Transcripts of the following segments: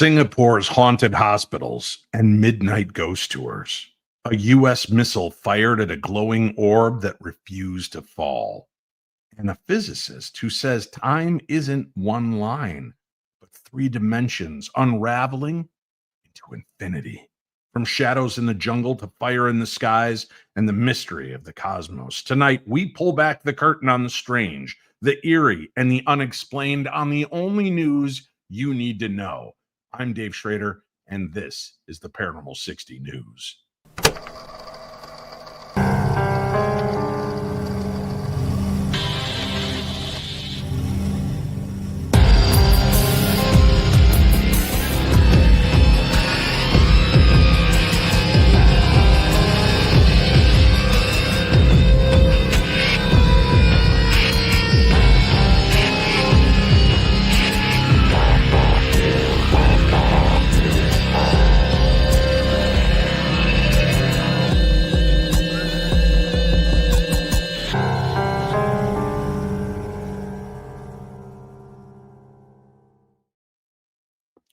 Singapore's haunted hospitals and midnight ghost tours. A U.S. missile fired at a glowing orb that refused to fall. And a physicist who says time isn't one line, but three dimensions unraveling into infinity. From shadows in the jungle to fire in the skies and the mystery of the cosmos. Tonight, we pull back the curtain on the strange, the eerie, and the unexplained on the only news you need to know. I'm Dave Schrader, and this is the Paranormal 60 News.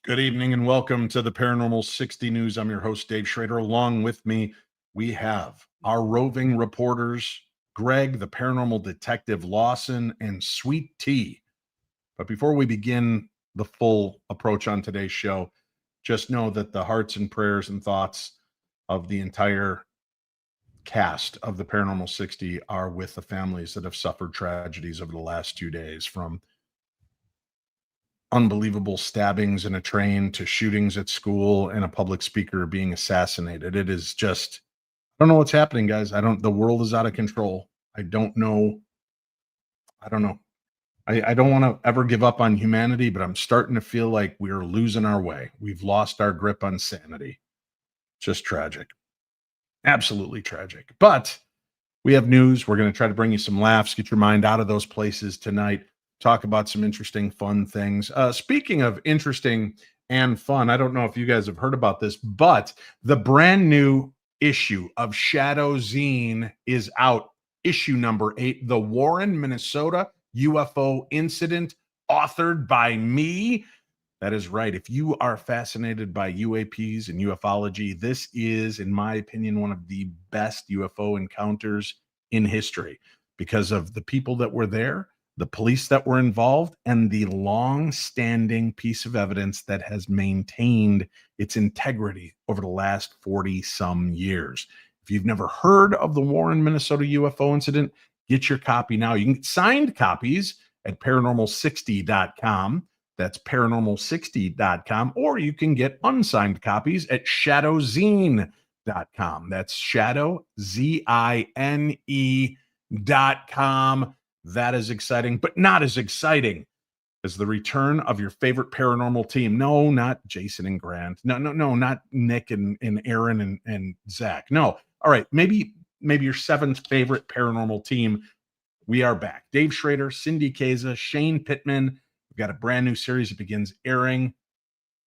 Good evening and welcome to the Paranormal 60 News. I'm your host, Dave Schrader. Along with me, we have our roving reporters, Greg, the paranormal detective Lawson, and Sweet Tea. But before we begin the full approach on today's show, just know that the hearts and prayers and thoughts of the entire cast of the Paranormal 60 are with the families that have suffered tragedies over the last 2 days, from unbelievable stabbings in a train to shootings at school and a public speaker being assassinated. It is just, I don't know what's happening, guys. The world is out of control. I don't know. I don't want to ever give up on humanity, but I'm starting to feel like we're losing our way. We've lost our grip on sanity. Just tragic. Absolutely tragic. But we have news. We're going to try to bring you some laughs, get your mind out of those places tonight. Talk about some interesting, fun things. Speaking of interesting and fun, I don't know if you guys have heard about this, but the brand new issue of Shadow Zine is out. Issue number 8, The Warren, Minnesota UFO Incident, authored by me. That is right. If you are fascinated by UAPs and ufology, this is, in my opinion, one of the best UFO encounters in history because of the people that were there, the police that were involved, and the long-standing piece of evidence that has maintained its integrity over the last 40-some years. If you've never heard of the Warren, Minnesota UFO incident, get your copy now. You can get signed copies at paranormal60.com. That's paranormal60.com. Or you can get unsigned copies at shadowzine.com. That's shadow, ZINE.com. That is exciting, but not as exciting as the return of your favorite paranormal team. No, not Jason and Grant. No, not Nick and Aaron and Zach. No. All right. Maybe your seventh favorite paranormal team. We are back. Dave Schrader, Cindy Keza, Shane Pittman. We've got a brand new series that begins airing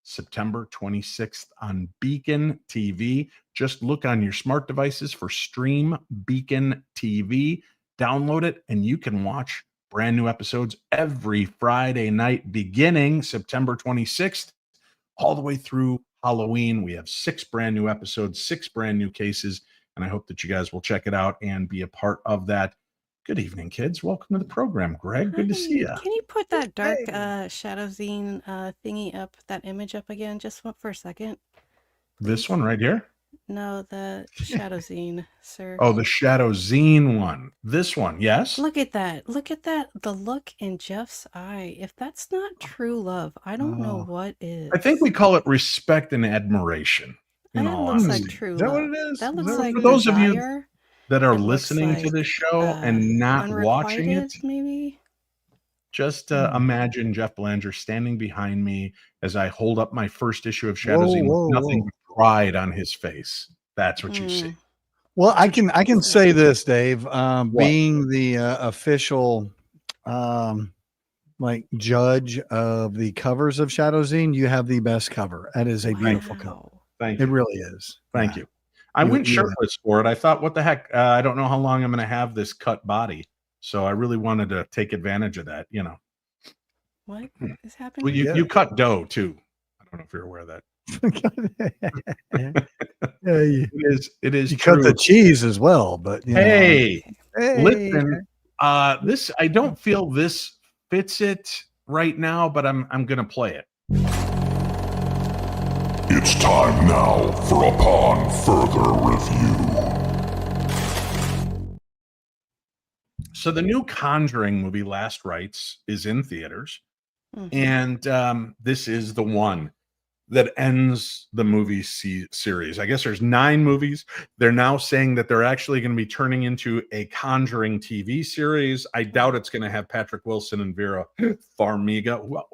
September 26th on Beacon TV. Just look on your smart devices for Stream Beacon TV. Download it, and you can watch brand new episodes every Friday night beginning September 26th all the way through Halloween. We have 6 brand new episodes, 6 brand new cases, and I hope that you guys will check it out and be a part of that. Good evening, kids. Welcome to the program, Greg. Good to see you. Can you put that dark Shadow Zine thingy up, that image up again, just for a second? This one right here? No, the Shadow Zine, sir. Oh, the Shadow Zine one. This one, yes? Look at that. Look at that. The look in Jeff's eye. If that's not true love, I don't know what is. I think we call it respect and admiration. That looks like true love. Is that what it is? That looks like for those of you desire. that are It looks listening to like, this show and not watching it, unrequited, maybe. just imagine Jeff Belanger standing behind me as I hold up my first issue of Shadow Zine with nothing but pride on his face. That's what you see. Well, I can say this, Dave, being the official judge of the covers of Shadow Zine, you have the best cover. That is a beautiful cover. Thank you. It really is. Thank you. I went shirtless for it. I thought, what the heck? I don't know how long I'm going to have this cut body. So I really wanted to take advantage of that, What is happening? Well, you cut dough too. don't know if you're aware of that. Yeah, you, It is you cut true. the cheese as well, but you know, Hey, hey, listen, this I don't feel this fits it right now, but I'm gonna play it. It's time now for Upon Further Review. So the new Conjuring movie, Last Rites, is in theaters, and this is the one that ends the movie series. I guess there's 9 movies. They're now saying that they're actually going to be turning into a Conjuring TV series. I doubt it's going to have Patrick Wilson and Vera Farmiga. Well,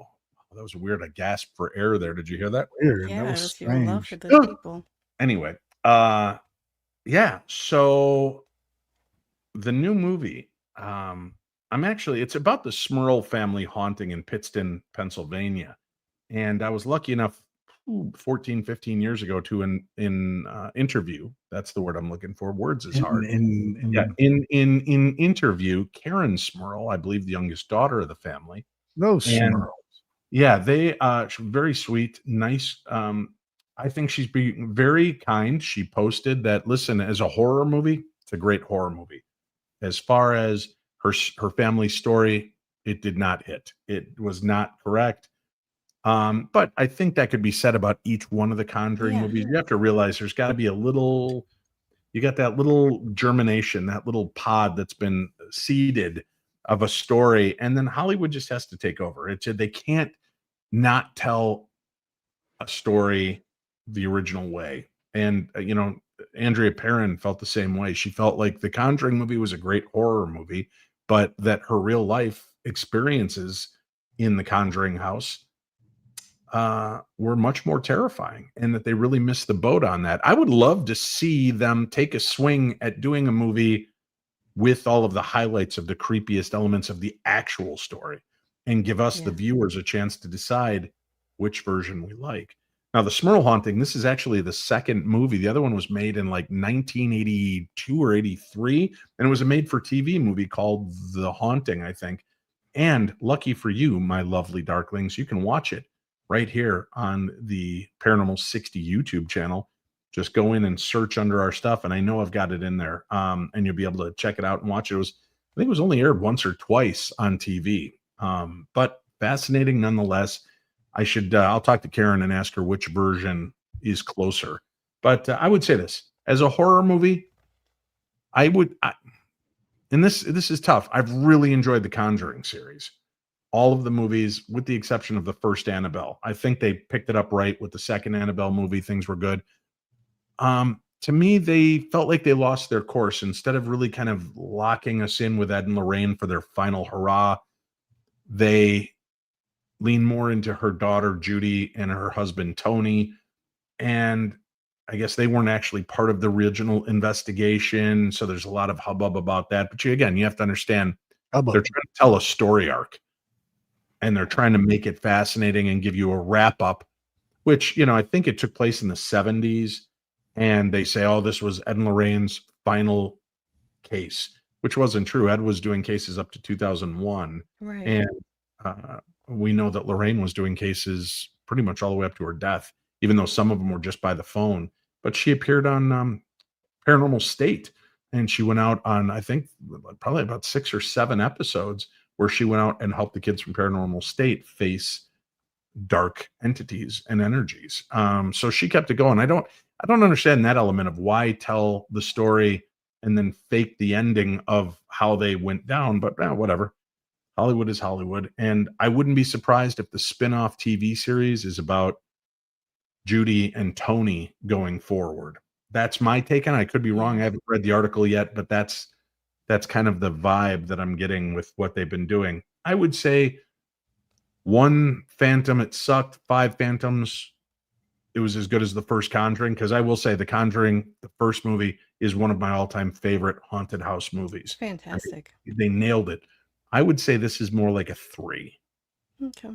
that was weird. I gasped for air there. Did you hear that? weird. Yeah, That I was was feeling love for strange. those people. Anyway, yeah. So the new movie, it's about the Smurl family haunting in Pittston, Pennsylvania. And I was lucky enough 14, 15 years ago to interview. That's the word I'm looking for. Words is hard. In interview, Karen Smurl, I believe the youngest daughter of the family. Those And Smurls. yeah, they very sweet, nice. I think she's being very kind. She posted that, listen, as a horror movie, it's a great horror movie. As far as her family story, it did not hit. It was not correct. But I think that could be said about each one of the Conjuring movies. You have to realize there's got to be you got that little germination, that little pod that's been seeded of a story, and then Hollywood just has to take over. They can't not tell a story the original way. And Andrea Perrin felt the same way. She felt like the Conjuring movie was a great horror movie, but that her real life experiences in the Conjuring house were much more terrifying, and that they really missed the boat on that. I would love to see them take a swing at doing a movie with all of the highlights of the creepiest elements of the actual story and give us, the viewers, a chance to decide which version we like. Now, the Smurl haunting, this is actually the second movie. The other one was made in like 1982 or 83, and it was a made-for-TV movie called The Haunting, I think. And lucky for you, my lovely darklings, you can watch it right here on the Paranormal 60 YouTube channel. Just go in and search under our stuff, and I know I've got it in there, and you'll be able to check it out and watch it. I think it was only aired once or twice on TV, but fascinating nonetheless. I'll talk to Karen and ask her which version is closer. But I would say this, as a horror movie, and this is tough. I've really enjoyed the Conjuring series. All of the movies, with the exception of the first Annabelle. I think they picked it up right with the second Annabelle movie. Things were good. To me, they felt like they lost their course. Instead of really kind of locking us in with Ed and Lorraine for their final hurrah, they lean more into her daughter Judy and her husband Tony, and I guess they weren't actually part of the original investigation, so there's a lot of hubbub about that. But you have to understand, they're trying to tell a story arc, and they're trying to make it fascinating and give you a wrap up, which I think it took place in the 70s, and they say, oh, this was Ed and Lorraine's final case, which wasn't true. Ed was doing cases up to 2001, Right. and we know that Lorraine was doing cases pretty much all the way up to her death, even though some of them were just by the phone. But she appeared on Paranormal State, and she went out on, I think, probably about 6 or 7 episodes where she went out and helped the kids from Paranormal State face dark entities and energies. So she kept it going. I don't understand that element of why tell the story and then fake the ending of how they went down, but whatever. Hollywood is Hollywood. And I wouldn't be surprised if the spin-off TV series is about Judy and Tony going forward. That's my take on it. I could be wrong. I haven't read the article yet, but that's kind of the vibe that I'm getting with what they've been doing. I would say 1 Phantom, it sucked. 5 Phantoms, it was as good as the first Conjuring, because I will say The Conjuring, the first movie, is one of my all-time favorite haunted house movies. Fantastic. They nailed it. I would say this is more like a 3. Okay.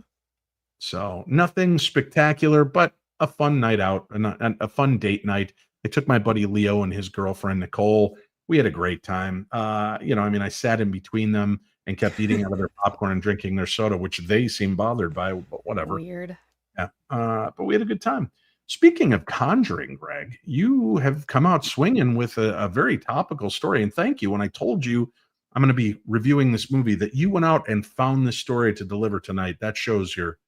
So nothing spectacular, but a fun night out, a fun date night. I took my buddy Leo and his girlfriend Nicole. We had a great time. I sat in between them and kept eating out of their popcorn and drinking their soda, which they seemed bothered by, but whatever. Weird. Yeah. But we had a good time. Speaking of conjuring, Greg, you have come out swinging with a very topical story. And thank you. When I told you I'm going to be reviewing this movie, that you went out and found this story to deliver tonight. That shows your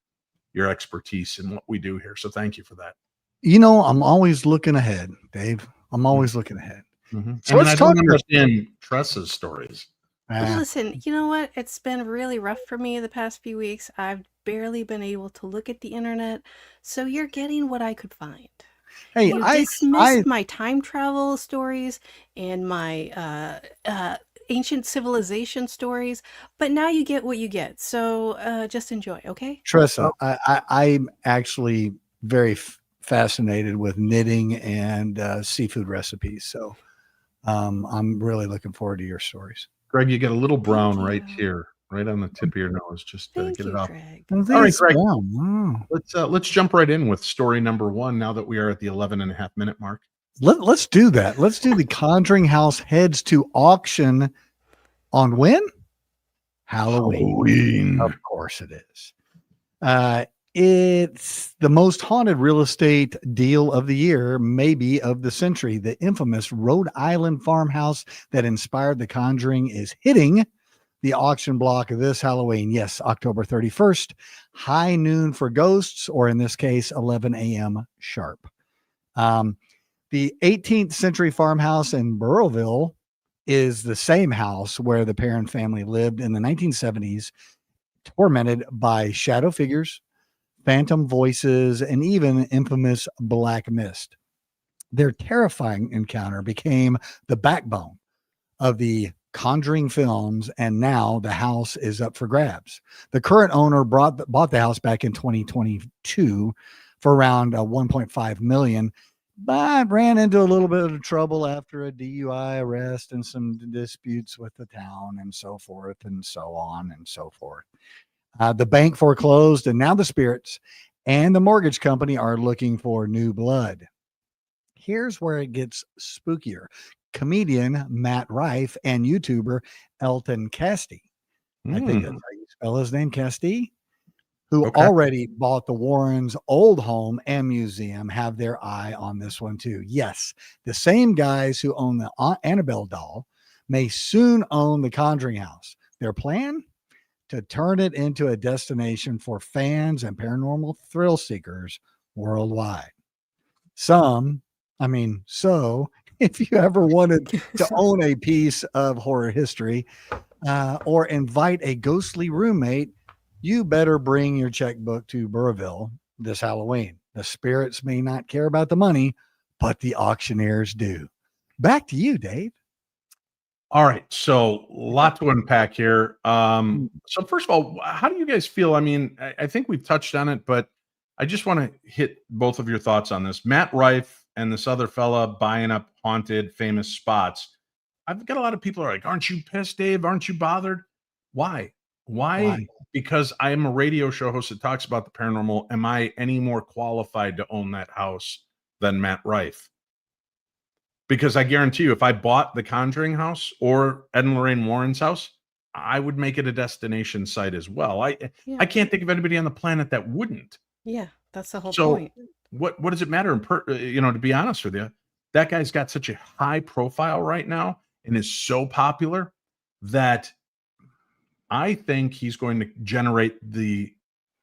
expertise in what we do here. So thank you for that. You know, I'm always looking ahead, Dave. I'm always looking ahead. Mm-hmm. So let's I talk don't about understand Tressa's stories. Listen, you know what? It's been really rough for me the past few weeks. I've barely been able to look at the internet, so you're getting what I could find. Hey, You dismissed my time travel stories and my ancient civilization stories, but now you get what you get. So just enjoy, okay? Tressa, I'm actually very fascinated with knitting and seafood recipes. So I'm really looking forward to your stories. Greg, you get a little brown Thank right you. here, right on the tip of your nose. Just Thank get you, it off. Greg. All right, Greg. Wow. Let's jump right in with story number 1 now that we are at the 11.5-minute mark. Let's do that. Let's do the Conjuring House heads to auction on when? Halloween. Of course it is. It's the most haunted real estate deal of the year, maybe of the century. The infamous Rhode Island farmhouse that inspired The Conjuring is hitting the auction block this Halloween. Yes, October 31st, high noon for ghosts, or in this case, 11 a.m. sharp. The 18th century farmhouse in Burrillville is the same house where the Perrin family lived in the 1970s, tormented by shadow figures, phantom voices, and even infamous black mist. Their terrifying encounter became the backbone of the Conjuring films, and now the house is up for grabs. The current owner bought the house back in 2022 for around 1.5 million, but ran into a little bit of trouble after a DUI arrest and some disputes with the town and so forth and so on and so forth. The bank foreclosed, and now the spirits and the mortgage company are looking for new blood. Here's where it gets spookier. Comedian Matt Rife and YouTuber Elton Casti, I think that's how you spell his name, Casti, who already bought the Warrens' old home and museum, have their eye on this one too. Yes, the same guys who own the Annabelle doll may soon own the Conjuring House. Their plan? To turn it into a destination for fans and paranormal thrill seekers worldwide. So if you ever wanted to own a piece of horror history or invite a ghostly roommate, you better bring your checkbook to Burrillville this Halloween. The spirits may not care about the money, but the auctioneers do. Back to you, Dave. All right, so a lot to unpack here. So first of all, how do you guys feel? I mean, I think we've touched on it, but I just want to hit both of your thoughts on this. Matt Rife and this other fella buying up haunted, famous spots. I've got a lot of people are like, "Aren't you pissed, Dave? Aren't you bothered?" Why? Because I am a radio show host that talks about the paranormal. Am I any more qualified to own that house than Matt Rife? Because I guarantee you, if I bought the Conjuring house or Ed and Lorraine Warren's house, I would make it a destination site as well. I can't think of anybody on the planet that wouldn't. Yeah, that's the whole So point. what does it matter? To be honest with you, that guy's got such a high profile right now and is so popular that I think he's going to generate the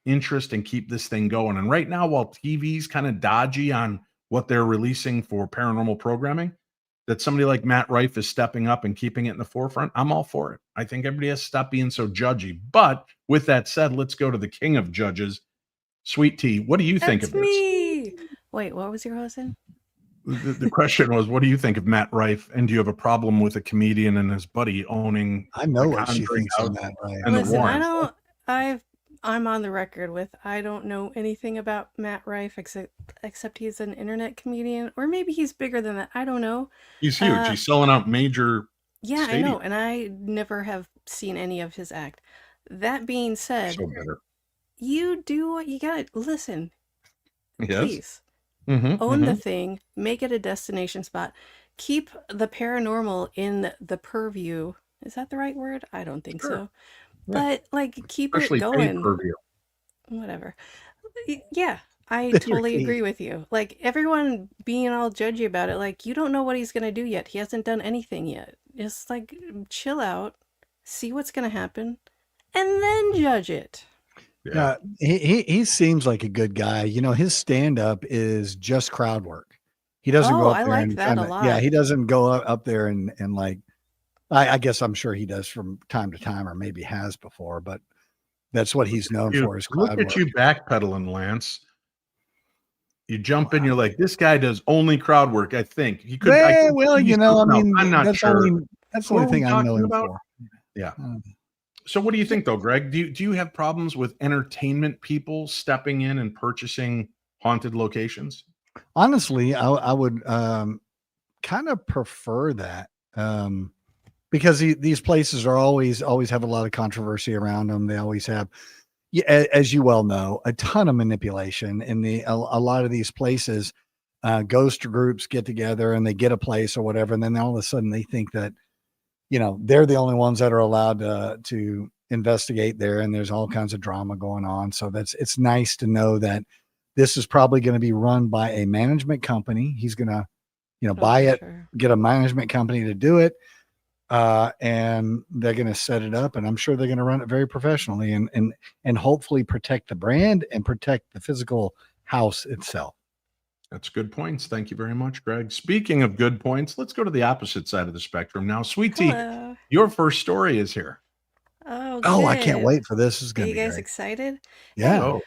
interest and keep this thing going. And right now, while TV's kind of dodgy on what they're releasing for paranormal programming, that somebody like Matt Rife is stepping up and keeping it in the forefront, I'm all for it. I think everybody has to stop being so judgy. But with that said, let's go to the king of judges, Sweet Tea. What do you think of this? Me. Wait, what was your question? The question was, what do you think of Matt Rife? And do you have a problem with a comedian and his buddy owning? I know what she thinks of Matt Rife. And Listen, the Warrens? I'm on the record with I don't know anything about Matt Rife except he's an internet comedian, or maybe he's bigger than that. I don't know. He's huge. He's selling out major. Yeah, stadiums. I know, and I never have seen any of his act. That being said, So bitter. you do what you gotta listen. Yes. Please own the thing, make it a destination spot, keep the paranormal in the purview. Is that the right word? I don't think so. But keep Especially it going. pay-per-view. Whatever. Yeah, I They're totally key. agree with you. Like everyone being all judgy about it, like you don't know what he's gonna do yet. He hasn't done anything yet. Just like chill out, see what's gonna happen, and then judge it. Yeah. He seems like a good guy. You know, his stand up is just crowd work. He doesn't go Oh, up I there like and that a he lot. doesn't go up there and like, I guess I'm sure he does from time to time, or maybe has before, but that's what he's known You for, is look crowd at work. you backpedaling, Lance. You jump in, you're like, this guy does only crowd work. I think he could. I could Well, be you know, I something else. mean, I'm not sure. that's the Who only are we thing I know talking him about? for. Yeah. Uh, So, what do you think, though, Greg? Do you have problems with entertainment people stepping in and purchasing haunted locations? Honestly, I would kind of prefer that, because these places are always have a lot of controversy around them. They always have, yeah, as you well know, a ton of manipulation in a lot of these places. Ghost groups get together and they get a place or whatever, and then all of a sudden they think that, you know, they're the only ones that are allowed to investigate there, and there's all kinds of drama going on. So it's nice to know that this is probably going to be run by a management company. He's going to, you know, Oh, buy for it, sure. get a management company to do it, and they're going to set it up, and I'm sure they're going to run it very professionally, and hopefully protect the brand and protect the physical house itself. That's good points. Thank you very much, Greg. Speaking of good points, let's go to the opposite side of the spectrum now. Sweetie, Hello. your first story is here. Oh, Oh, I can't good. wait for this. This is Are going to you be guys great. excited? Yeah. Hey, Oh,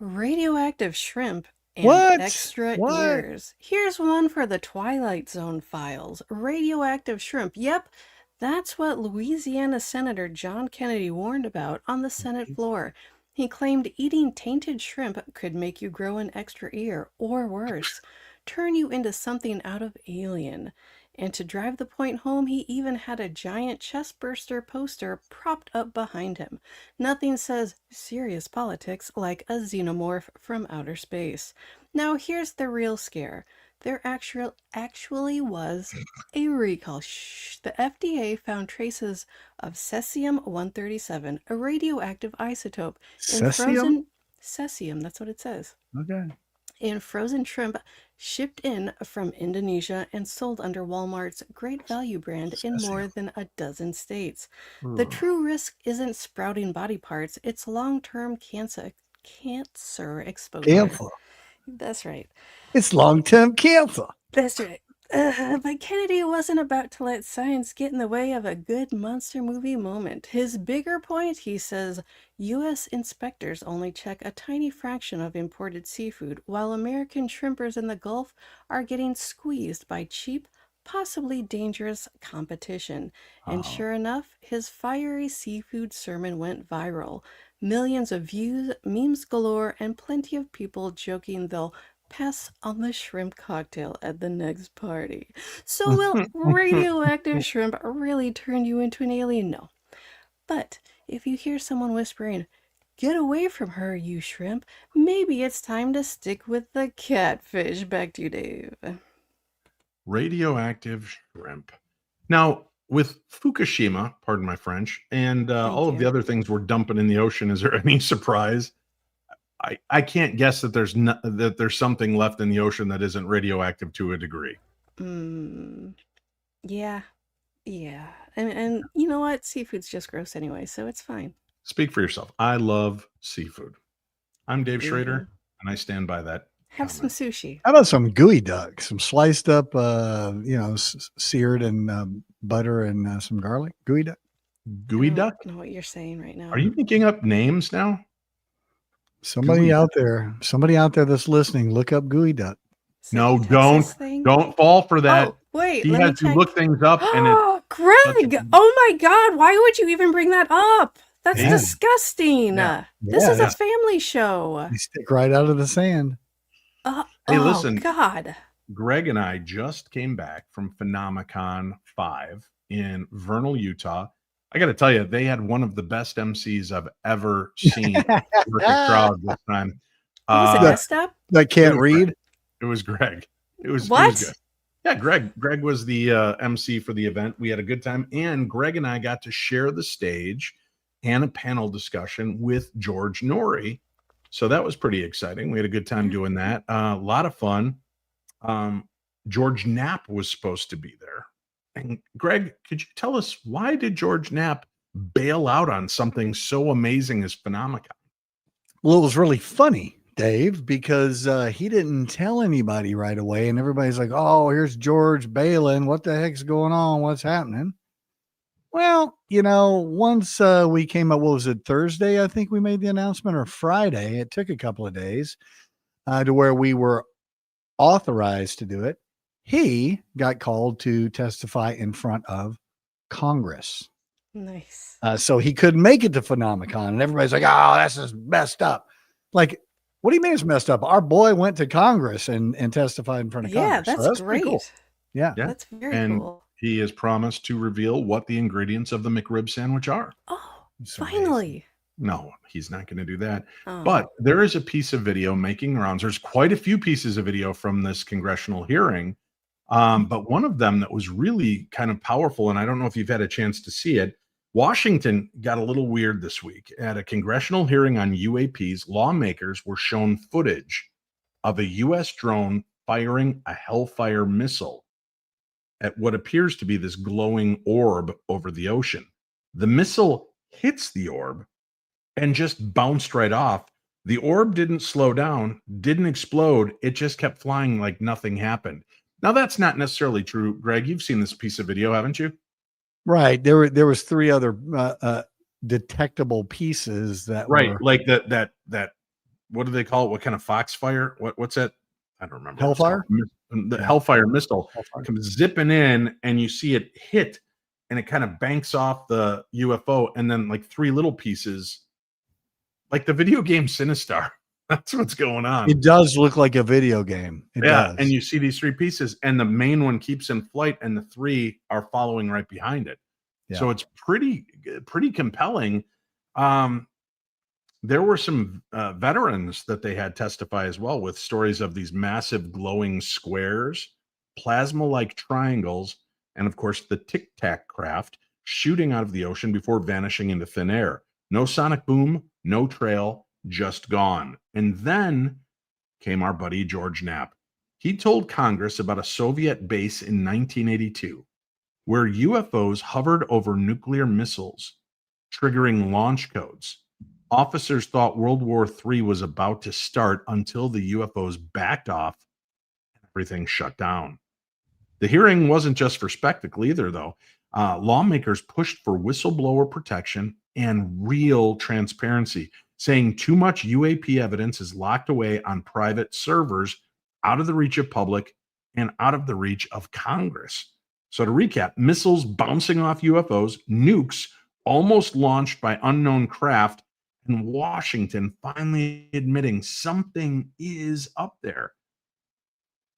radioactive shrimp and What? extra What? ears. Here's one for the Twilight Zone files. Radioactive shrimp. Yep, that's what Louisiana Senator John Kennedy warned about on the Senate floor. He claimed eating tainted shrimp could make you grow an extra ear, or worse, turn you into something out of Alien. And to drive the point home, he even had a giant chestburster poster propped up behind him. Nothing says serious politics like a xenomorph from outer space. Now here's the real scare. There actually was a recall. Shh. The FDA found traces of cesium-137, a radioactive isotope, in Cesium? frozen cesium. That's what it says. Okay. In frozen shrimp shipped in from Indonesia and sold under Walmart's Great Value brand in more than a dozen states. The true risk isn't sprouting body parts, it's long-term cancer exposure. Cancer. That's right. It's long-term cancer. That's right. But Kennedy wasn't about to let science get in the way of a good monster movie moment. His bigger point, he says, U.S. inspectors only check a tiny fraction of imported seafood, while American shrimpers in the Gulf are getting squeezed by cheap, possibly dangerous competition. And sure enough, his fiery seafood sermon went viral. Millions of views, memes galore, and plenty of people joking they'll pass on the shrimp cocktail at the next party. So will radioactive shrimp really turn you into an alien? No. But if you hear someone whispering, "Get away from her, you shrimp," maybe it's time to stick with the catfish. Back to you, Dave. radioactive shrimp. Now, with Fukushima, pardon my French, and Thank all of the you. other things we're dumping in the ocean, is there any surprise? I can't guess that there's something left in the ocean that isn't radioactive to a degree. Yeah. Yeah. And you know what? Seafood's just gross anyway, so it's fine. Speak for yourself. I love seafood. I'm Dave Schrader, Mhm. and I stand by that Have some comment. sushi. How about some gooey duck, some sliced up, seared in butter and some garlic? Gooey duck. Gooey I duck? don't know what you're saying right now. Are you making up names now? Somebody Gooey out there that's listening, look up gooey duck. Is it a No, Texas thing? don't fall for that. Oh, wait, He let me has to check. look things up, and it's Greg! Oh my God, why would you even bring that up? That's Yeah. disgusting. Yeah. This is Yeah. a family show. You stick right out of the sand. Hey, listen. Oh God. Greg and I just came back from Phenomicon 5 in Vernal, Utah. I got to tell you, they had one of the best MCs I've ever seen work a crowd this time. What was it, The- messed up? That can't was read. It was Greg. It was What? good. Yeah, Greg. Greg was the MC for the event. We had a good time, and Greg and I got to share the stage and a panel discussion with George Norrie. So that was pretty exciting. We had a good time doing that. A lot of fun. George Knapp was supposed to be there. And Greg, could you tell us, why did George Knapp bail out on something so amazing as Phenomenon? Well, it was really funny, Dave, because he didn't tell anybody right away. And everybody's like, oh, here's George bailing. What the heck's going on? What's happening? Well, once we came up, what was it, Thursday? I think we made the announcement, or Friday. It took a couple of days to where we were authorized to do it. He got called to testify in front of Congress. Nice. So he couldn't make it to Phenomenon, and everybody's like, oh, that's just messed up. Like, what do you mean it's messed up? Our boy went to Congress and testified in front of Yeah, Congress. So that's pretty great. cool. Yeah. That's very And cool. he has promised to reveal what the ingredients of the McRib sandwich are. Oh, It's finally. No, he's not going to do that. Oh. But there is a piece of video making rounds. There's quite a few pieces of video from this congressional hearing. But one of them that was really kind of powerful, and I don't know if you've had a chance to see it, Washington got a little weird this week. At a congressional hearing on UAPs, lawmakers were shown footage of a U.S. drone firing a Hellfire missile at what appears to be this glowing orb over the ocean. The missile hits the orb and just bounced right off. The orb didn't slow down, didn't explode. It just kept flying like nothing happened. Now, that's not necessarily true. Greg, you've seen this piece of video, haven't you? Right. There was three other detectable pieces that were Like that what do they call it? What kind of foxfire? What's that? I don't remember. Hellfire? The Hellfire missile Hellfire. comes zipping in, and you see it hit, and it kind of banks off the UFO, and then like three little pieces, like the video game Sinistar. That's what's going on. It does look like a video game. It does. And you see these three pieces, and the main one keeps in flight, and the three are following right behind it. Yeah. So it's pretty compelling. There were some veterans that they had testify as well, with stories of these massive glowing squares, plasma-like triangles, and of course the Tic Tac craft shooting out of the ocean before vanishing into thin air. No sonic boom, no trail, just gone. And then came our buddy George Knapp. He told Congress about a Soviet base in 1982 where UFOs hovered over nuclear missiles, triggering launch codes. Officers thought World War III was about to start until the UFOs backed off and everything shut down. The hearing wasn't just for spectacle either, though. Lawmakers pushed for whistleblower protection and real transparency, saying too much UAP evidence is locked away on private servers, out of the reach of public and out of the reach of Congress. So to recap, missiles bouncing off UFOs, nukes almost launched by unknown craft, and Washington finally admitting something is up there.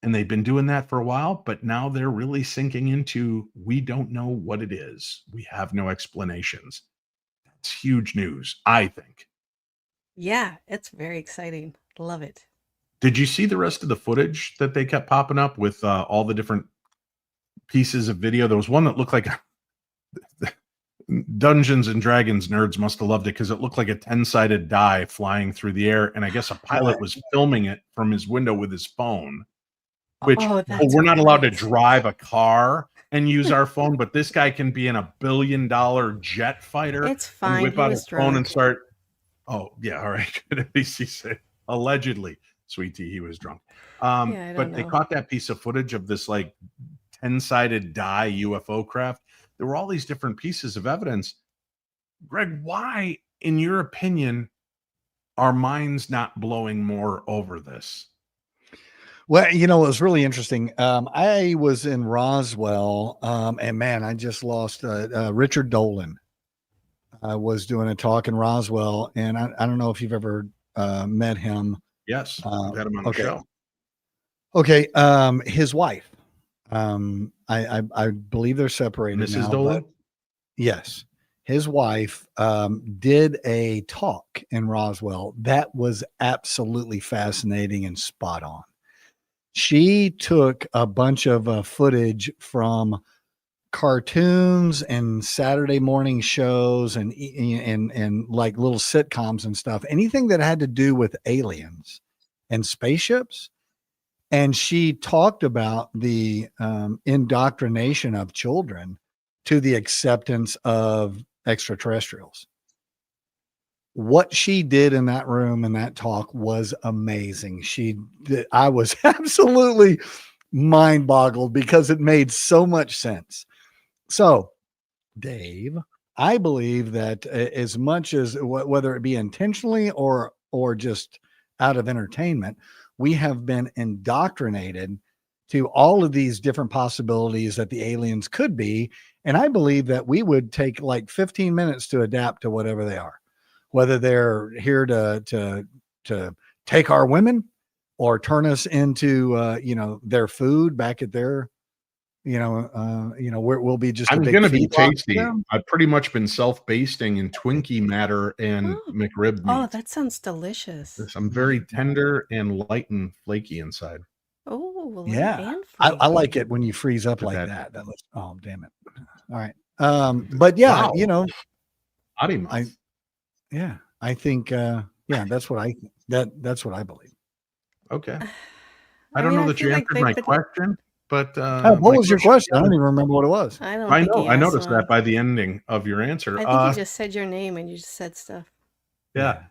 And they've been doing that for a while, but now they're really sinking into, we don't know what it is. We have no explanations. That's huge news, I think. Yeah, it's very exciting. Love it. Did you see the rest of the footage that they kept popping up with all the different pieces of video? There was one that looked like Dungeons and Dragons nerds must have loved it because it looked like a 10-sided die flying through the air. And I guess a pilot was filming it from his window with his phone, which we're not allowed to drive a car and use our phone, but this guy can be in a $1 billion jet fighter. It's fine. And whip He out was his phone and drunk. start. Oh, yeah. All right. At least he said allegedly, sweetie, he was drunk. I But don't they know. caught that piece of footage of this like 10-sided die UFO craft. There were all these different pieces of evidence. Greg, why, in your opinion, are minds not blowing more over this? Well, it was really interesting. I was in Roswell, and man, I just lost Richard Dolan. I was doing a talk in Roswell, and I don't know if you've ever met him. Yes, we've had him on the okay. show. Okay, his wife. I believe they're separated Mrs. now, Dolan? but yes, his wife did a talk in Roswell that was absolutely fascinating and spot on. She took a bunch of footage from cartoons and Saturday morning shows and like little sitcoms and stuff, anything that had to do with aliens and spaceships. And she talked about the indoctrination of children to the acceptance of extraterrestrials. What she did in that room and that talk was amazing. I was absolutely mind boggled because it made so much sense. So, Dave, I believe that as much as whether it be intentionally or just out of entertainment, we have been indoctrinated to all of these different possibilities that the aliens could be. And I believe that we would take like 15 minutes to adapt to whatever they are, whether they're here to take our women or turn us into, their food back at their, where we'll be just. I'm going to be tasty. I've pretty much been self-basting in Twinkie matter and McRib meat. Oh, that sounds delicious. I'm very tender and light and flaky inside. Oh, yeah. I like it when you freeze up like that. That looks, oh, damn it. All right. But yeah, wow. I think, that's what that's what I believe. Okay. I don't know that you answered my question, but what was your question? I don't even remember what it was. I noticed that by the ending of your answer. I think you just said your name and you just said stuff. Yeah.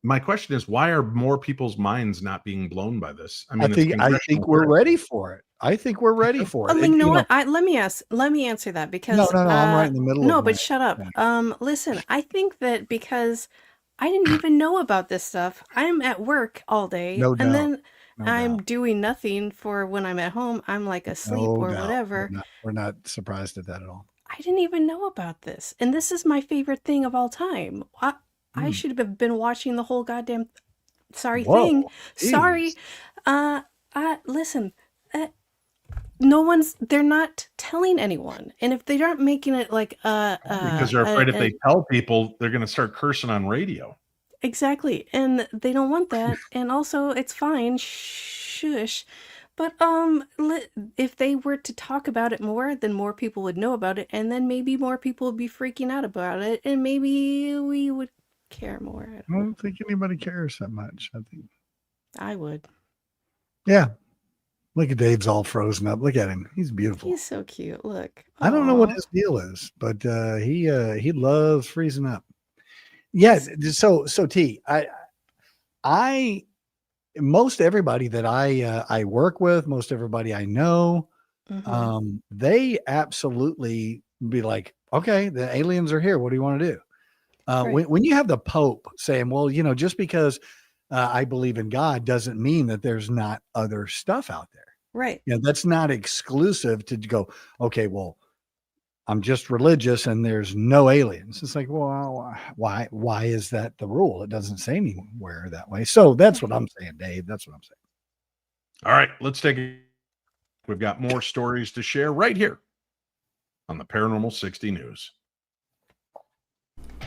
My question is, why are more people's minds not being blown by this? I mean, I think we're ready for it. I think we're ready for it. You know what? Let me answer that because no, I'm right in the middle. No, but shut up. Listen, I think that because I didn't even know about this stuff. I'm at work all day, and then I'm doing nothing for when I'm at home. I'm like asleep or whatever. We're not surprised at that at all. I didn't even know about this, and this is my favorite thing of all time. I should have been watching the whole goddamn thing. Geez. Sorry. Listen, they're not telling anyone. And if they aren't making it like because they're afraid if they tell people, they're going to start cursing on radio. Exactly. And they don't want that. And also it's fine. Shush. But if they were to talk about it more, then more people would know about it, and then maybe more people would be freaking out about it, and maybe we would care more. I don't think anybody cares that much. I think I would. Yeah. Look at Dave's all frozen up. Look at him. He's beautiful. He's so cute. Look. I don't know what his deal is, but he loves freezing up. Yes. So T, I most everybody that I work with, most everybody I know, they absolutely be like, okay, the aliens are here. What do you want to do? Right. When you have the Pope saying, well, just because I believe in God doesn't mean that there's not other stuff out there. Right. That's not exclusive to go, okay, well, I'm just religious and there's no aliens. It's like, well, why is that the rule? It doesn't say anywhere that way. So that's what I'm saying, Dave. That's what I'm saying. All right, let's take it. We've got more stories to share right here on the Paranormal 60 News.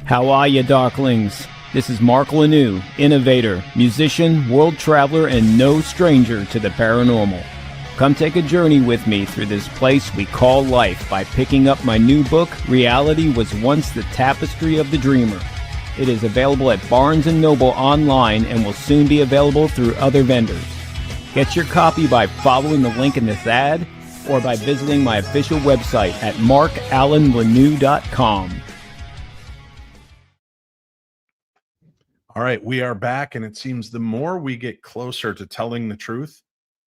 How are you, Darklings? This is Mark Lanou, innovator, musician, world traveler, and no stranger to the paranormal. Come take a journey with me through this place we call life by picking up my new book, Reality Was Once the Tapestry of the Dreamer. It is available at Barnes & Noble online and will soon be available through other vendors. Get your copy by following the link in this ad or by visiting my official website at markallenlanou.com. All right, we are back, and it seems the more we get closer to telling the truth,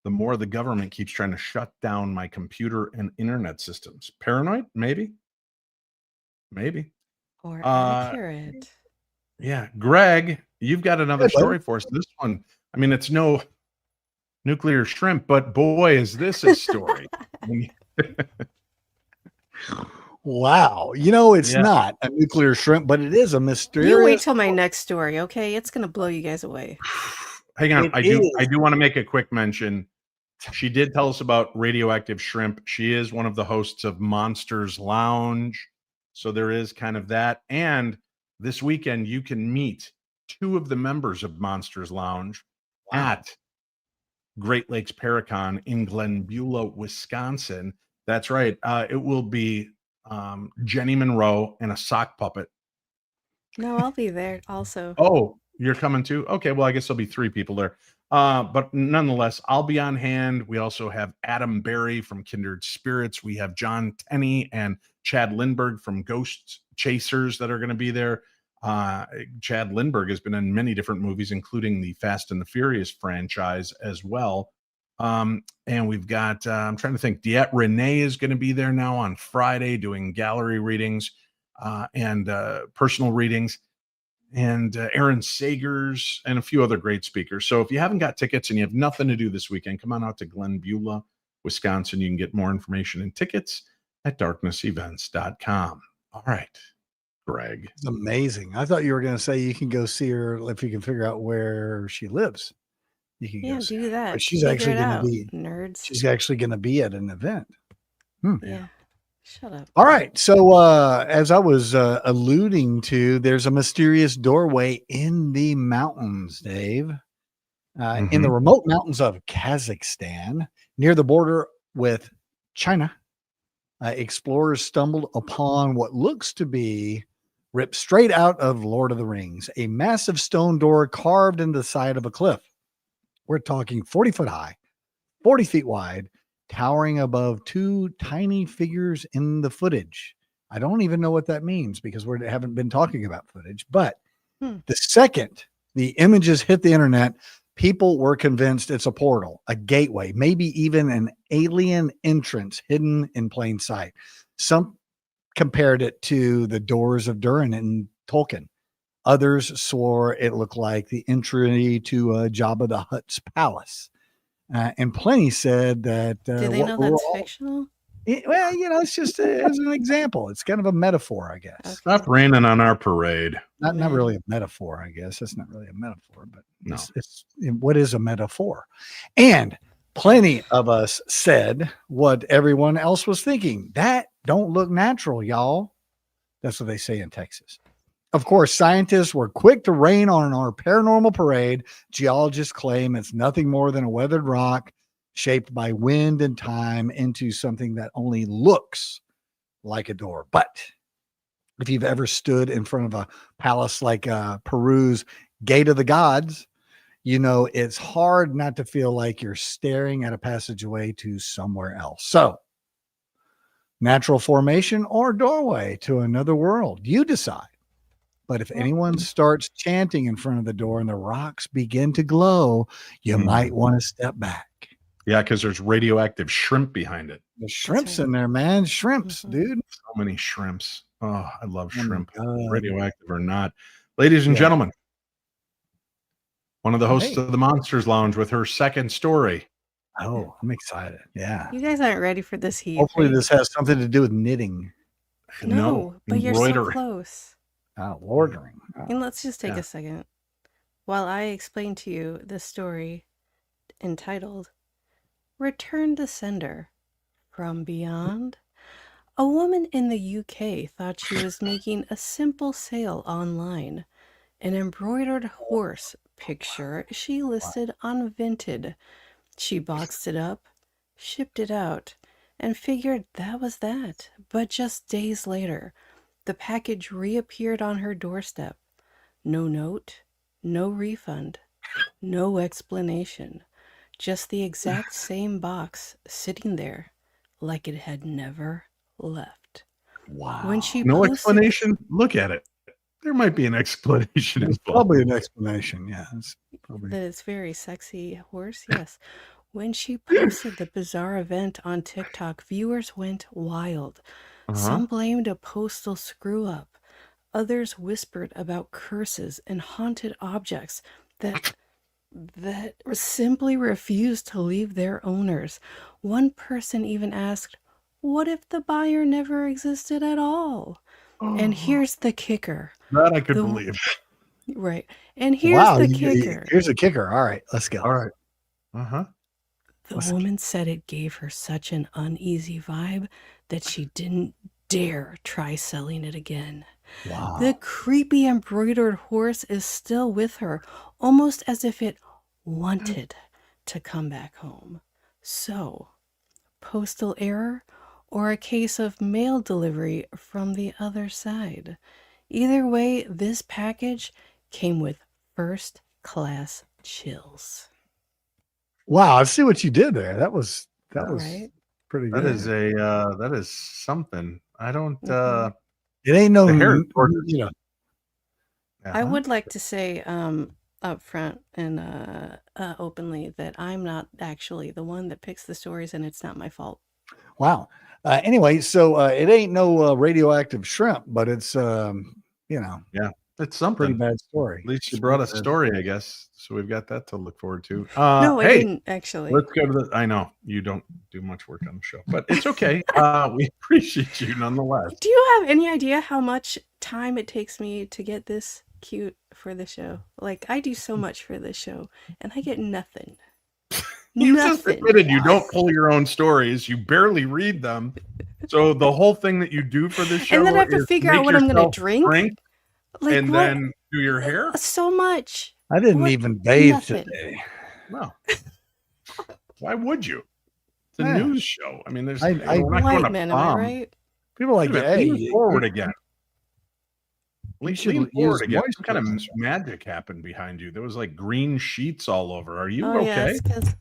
the more the government keeps trying to shut down my computer and internet systems. Paranoid? Maybe. Or accurate. Yeah. Greg, you've got another story for us. This one, I mean, it's no nuclear shrimp, but boy, is this a story. Wow. It's not a nuclear shrimp, but it is a mysterious. You wait till my next story, okay? It's going to blow you guys away. Hang on. I do want to make a quick mention. She did tell us about radioactive shrimp. She is one of the hosts of Monsters Lounge. So there is kind of that. And this weekend, you can meet two of the members of Monsters Lounge at Great Lakes Paracon in Glenbeulah, Wisconsin. That's right. It will be Jenny Monroe and a sock puppet. No, I'll be there also. Oh, you're coming too? Okay, well, I guess there'll be 3 people there. But nonetheless, I'll be on hand. We also have Adam Berry from Kindred Spirits. We have John Tenney and Chad Lindbergh from Ghost Chasers that are going to be there. Chad Lindbergh has been in many different movies, including the Fast and the Furious franchise as well. And we've got, I'm trying to think, Diet Renee is going to be there now on Friday doing gallery readings and personal readings. And Aaron Sagers and a few other great speakers. So if you haven't got tickets and you have nothing to do this weekend, come on out to Glen Beulah, Wisconsin. You can get more information and tickets at darknessevents.com. All right, Greg. It's amazing. I thought you were going to say you can go see her if you can figure out where she lives. You can Yeah, go see do her. that. But she's Figure actually it going out, to be nerds. she's actually going to be at an event. Yeah. Shut up. All right. So as I was alluding to, there's a mysterious doorway in the mountains, Dave. In the remote mountains of Kazakhstan, near the border with China, explorers stumbled upon what looks to be ripped straight out of Lord of the Rings, a massive stone door carved into the side of a cliff. We're talking 40 foot high, 40 feet wide, towering above 2 tiny figures in the footage. I don't even know what that means because we haven't been talking about footage. But the second the images hit the internet, people were convinced it's a portal, a gateway, maybe even an alien entrance hidden in plain sight. Some compared it to the doors of Durin in Tolkien. Others swore it looked like the entry to Jabba the Hutt's palace. And plenty said that. Do they know that's fictional? Well, it's just as an example. It's kind of a metaphor, I guess. Okay. Stop raining on our parade. Not really a metaphor, I guess. That's not really a metaphor, but No. it's what is a metaphor? And plenty of us said what everyone else was thinking. That don't look natural, y'all. That's what they say in Texas. Of course, scientists were quick to rain on our paranormal parade. Geologists claim it's nothing more than a weathered rock shaped by wind and time into something that only looks like a door. But if you've ever stood in front of a palace like Peru's Gate of the Gods, it's hard not to feel like you're staring at a passageway to somewhere else. So, natural formation or doorway to another world, you decide. But if anyone starts chanting in front of the door and the rocks begin to glow, you might want to step back. Yeah, because there's radioactive shrimp behind it. The shrimps in there, man. Shrimps, dude. So many shrimps. Oh, I love Oh my shrimp, God. radioactive or not. Ladies and gentlemen, one of the hosts of the Monsters Lounge with her second story. Oh, I'm excited. Yeah. You guys aren't ready for this heat. Hopefully right? this has something to do with knitting. No, but you're so embroidery. close. Loitering. And let's just take a second while I explain to you the story entitled Return to Sender from Beyond. A woman in the UK thought she was making a simple sale online. An embroidered horse picture she listed on Vinted. She boxed it up, shipped it out, and figured that was that. But just days later, the package reappeared on her doorstep. No note, no refund, no explanation. Just the exact same box sitting there like it had never left. Wow. When she No posted, explanation? Look at it. There might be an explanation. There's probably an explanation. Yeah. It's probably... that it's very sexy horse, yes. When she posted the bizarre event on TikTok, viewers went wild. Some blamed a postal screw-up. Others whispered about curses and haunted objects that simply refused to leave their owners. One person even asked, what if the buyer never existed at all? And here's the kicker. That I could believe. Right. And here's the kicker. Here's the kicker. All right, let's go. All right. The woman said it gave her such an uneasy vibe that she didn't dare try selling it again. Wow. The creepy embroidered horse is still with her, almost as if it wanted to come back home. So, postal error or a case of mail delivery from the other side. Either way, this package came with first class chills. Wow, I see what you did there. That was Right? pretty That good. is that is something. I don't It ain't no the hair is you know. I Uh-huh. would like to say up front and openly that I'm not actually the one that picks the stories, and it's not my fault. Wow. Anyway, so it ain't no radioactive shrimp, but it's Yeah, it's pretty something. bad story. At least you brought a story, I guess. So we've got that to look forward to. No, I Hey, didn't actually. let's go to the. I know you don't do much work on the show, but it's okay. We appreciate you nonetheless. Do you have any idea how much time it takes me to get this cute for the show? Like, I do so much for this show, and I get nothing. You just Nothing. admitted you don't pull your own stories. You barely read them. So the whole thing that you do for this show, And then I have to is figure make out what I'm going to yourself drink. Like, and what? then do your hair. So much. I didn't What? even bathe Nothing. today. No. Why would you? It's a Yeah. news show. I mean, there's I- we're not going White to men, am I prom. right? People are like, Wait a minute, hey, lean forward again. You should Lean forward use again. Some kind of moisturizer. magic happened behind you. There was like green sheets all over. Are you Oh, yeah, okay? it's 'cause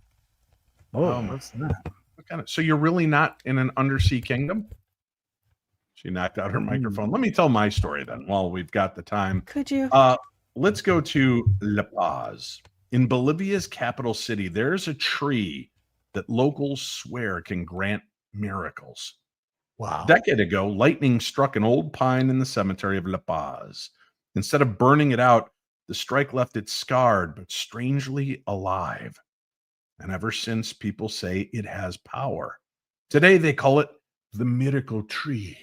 Oh, my- what's that? What kind of, so you're really not in an undersea kingdom? She knocked out her microphone. Let me tell my story then while we've got the time. could you? Let's go to La Paz. In Bolivia's capital city, there's a tree that locals swear can grant miracles. Wow. A decade ago, lightning struck an old pine in the cemetery of La Paz. Instead of burning it out, the strike left it scarred but strangely alive. And ever since, people say it has power. Today, they call it the miracle tree.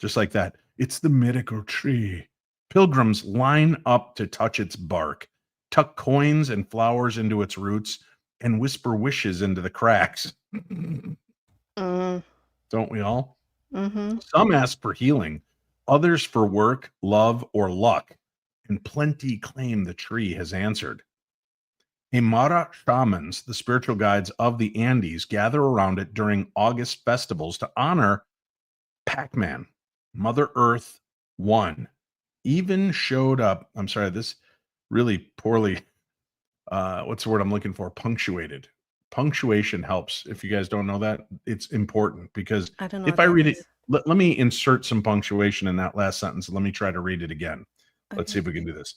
Just like that. It's the miracle tree. Pilgrims line up to touch its bark, tuck coins and flowers into its roots, and whisper wishes into the cracks. Mm, Don't we all? mm-hmm. Some ask for healing, others for work, love, or luck, and plenty claim the tree has answered. Aymara shamans, the spiritual guides of the Andes, gather around it during August festivals to honor Pac-Man, Mother Earth 1. Even showed up, I'm sorry, this really poorly, what's the word I'm looking for? Punctuated. Punctuation helps. If you guys don't know that, it's important because I don't know if what I that read it, is. let me insert some punctuation in that last sentence. Let me try to read it again. Let's see if we can do this.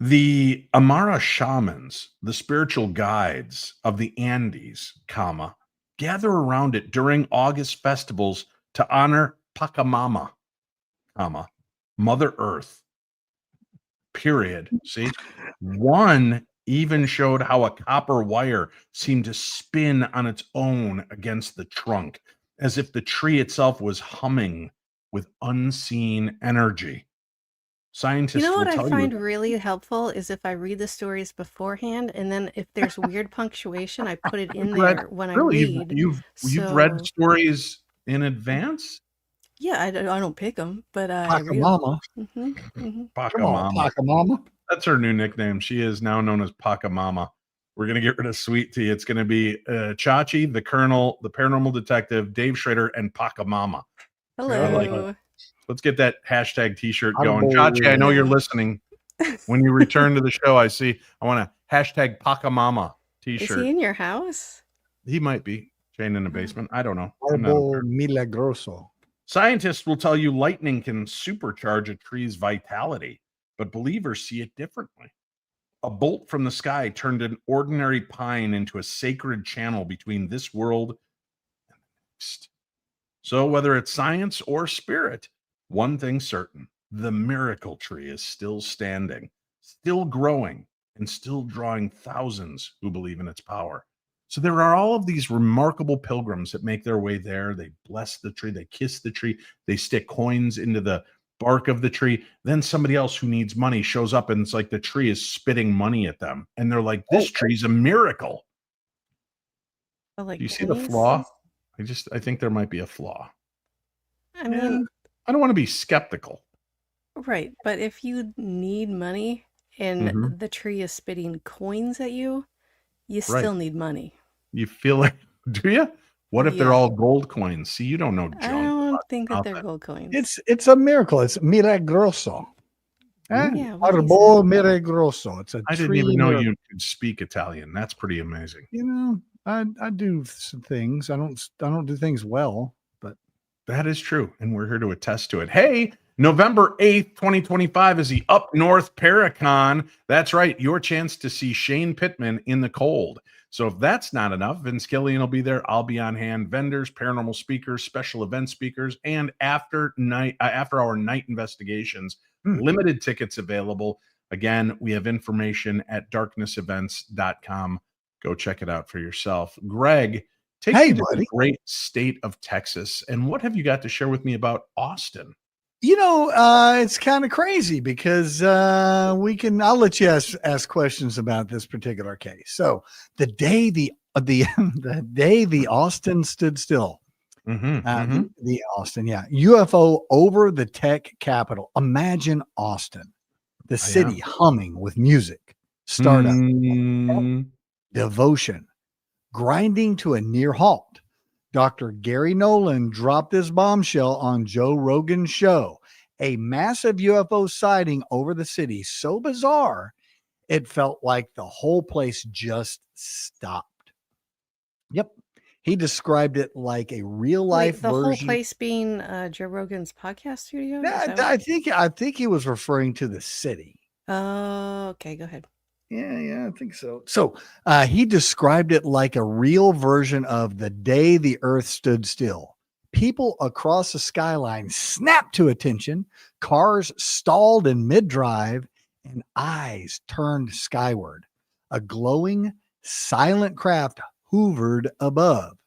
The Amara shamans, the spiritual guides of the Andes, comma, gather around it during August festivals to honor Pachamama, comma, Mother Earth. Period. See? One even showed how a copper wire seemed to spin on its own against the trunk, as if the tree itself was humming with unseen energy. Scientists You know will what I tell find you. really helpful is if I read the stories beforehand, and then if there's weird punctuation, I put it in You've read- there when I really, read. you've read So- stories in advance? Yeah, I don't pick them, but I read them. Pacamama. Mm-hmm, mm-hmm. Come on, Pachamama. Pacamama. That's her new nickname. She is now known as Pachamama. We're going to get rid of Sweet Tea. It's going to be Chachi, the Colonel, the Paranormal Detective, Dave Schrader, and Pachamama. Hello. like it. Let's get that hashtag t-shirt going. Attaboy. Chachi, I know you're Yeah. listening. When you return to the show, I want a hashtag Pachamama Is t-shirt. he in your house? He might be chained in the basement. I don't know. I'm not a Arbo milagroso. Scientists will tell you lightning can supercharge a tree's vitality, but believers see it differently. A bolt from the sky turned an ordinary pine into a sacred channel between this world and the next. So, whether it's science or spirit, one thing's certain: the miracle tree is still standing, still growing, and still drawing thousands who believe in its power. So there are all of these remarkable pilgrims that make their way there. They bless the tree, they kiss the tree, they stick coins into the bark of the tree. Then somebody else who needs money shows up and it's like the tree is spitting money at them. And they're like, this tree's a miracle. Oh, like Do you see the pennies? flaw? I think there might be a flaw. I mean, And I don't want to be skeptical. right, but if you need money and Mhm. the tree is spitting coins at you, you Right. still need money. You feel like Do you? What if they're Yeah. all gold coins? See, you don't know I junk. don't about think that they're nothing. gold coins. It's a miracle. It's milagroso. Eh? Yeah, what he Arbo milagroso. It's a I didn't tree even know miracle. you could speak Italian. That's pretty amazing. You know, I do some things. I don't do things well, but That is true. And we're here to attest to it. Hey, November 8th, 2025 is the Up North Paracon. That's right. Your chance to see Shane Pittman in the cold. So if that's not enough, Vince Gillian will be there. I'll be on hand. Vendors, paranormal speakers, special event speakers, and after hour night investigations. Limited tickets available. Again, we have information at darknessevents.com. Go check it out for yourself. Greg, take Hey, me to the buddy. great state of Texas. And what have you got to share with me about Austin? you know, it's kind of crazy because I'll let you ask questions about this particular case. So the day the day the Austin stood still, the Austin, yeah, UFO over the tech capital. Imagine Austin, the city humming with music, startup, devotion, grinding to a near halt. Dr. Gary Nolan dropped this bombshell on Joe Rogan's show. A massive UFO sighting over the city, so bizarre, it felt like the whole place just stopped. Yep. He described it like a real life the whole version. place being Joe Rogan's podcast studio? Is Yeah, that what- I think he was referring to the city. Oh, okay, go ahead. Yeah, I think so. So he described it like a real version of the day the earth stood still. People across the skyline snapped to attention, cars stalled in mid-drive, and eyes turned skyward. A glowing, silent craft hovered above.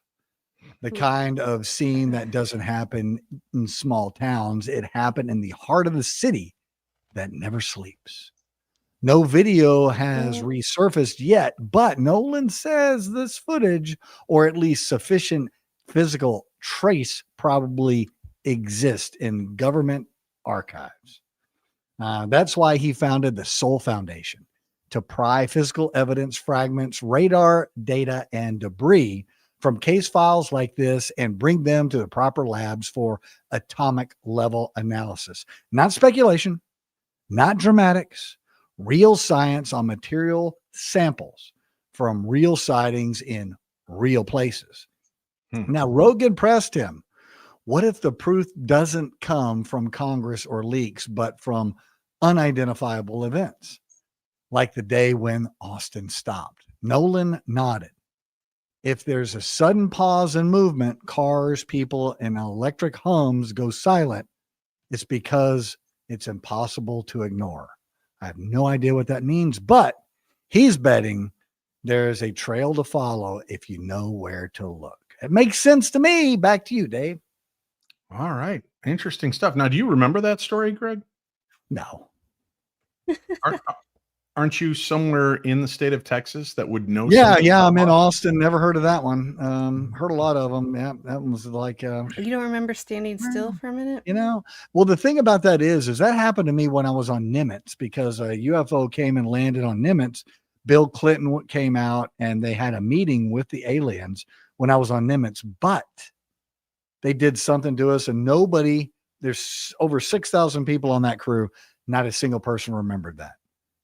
The kind of scene that doesn't happen in small towns. It happened in the heart of the city that never sleeps. No video has resurfaced yet, but Nolan says this footage, or at least sufficient physical trace, probably exists in government archives. That's why he founded the Soul Foundation, to pry physical evidence, fragments, radar data, and debris from case files like this and bring them to the proper labs for atomic level analysis. Not speculation, not dramatics, real science on material samples from real sightings in real places. Now, Rogan pressed him. What if the proof doesn't come from Congress or leaks, but from unidentifiable events, like the day when Austin stopped? Nolan nodded. If there's a sudden pause in movement, cars, people, and electric hums go silent, it's because it's impossible to ignore. I have no idea what that means, but he's betting there's a trail to follow if you know where to look. It makes sense to me. Back to you, Dave. All right. Interesting stuff. Now, do you remember that story, Greg? No. Aren't you somewhere in the state of Texas that would know? Yeah. I'm in Austin. Never heard of that one. Heard a lot of them. Yeah, that one was like. You don't remember standing still for a minute? You know, well, the thing about that is that happened to me when I was on Nimitz, because a UFO came and landed on Nimitz. Bill Clinton came out and they had a meeting with the aliens when I was on Nimitz, but they did something to us, and there's over 6,000 people on that crew. Not a single person remembered that.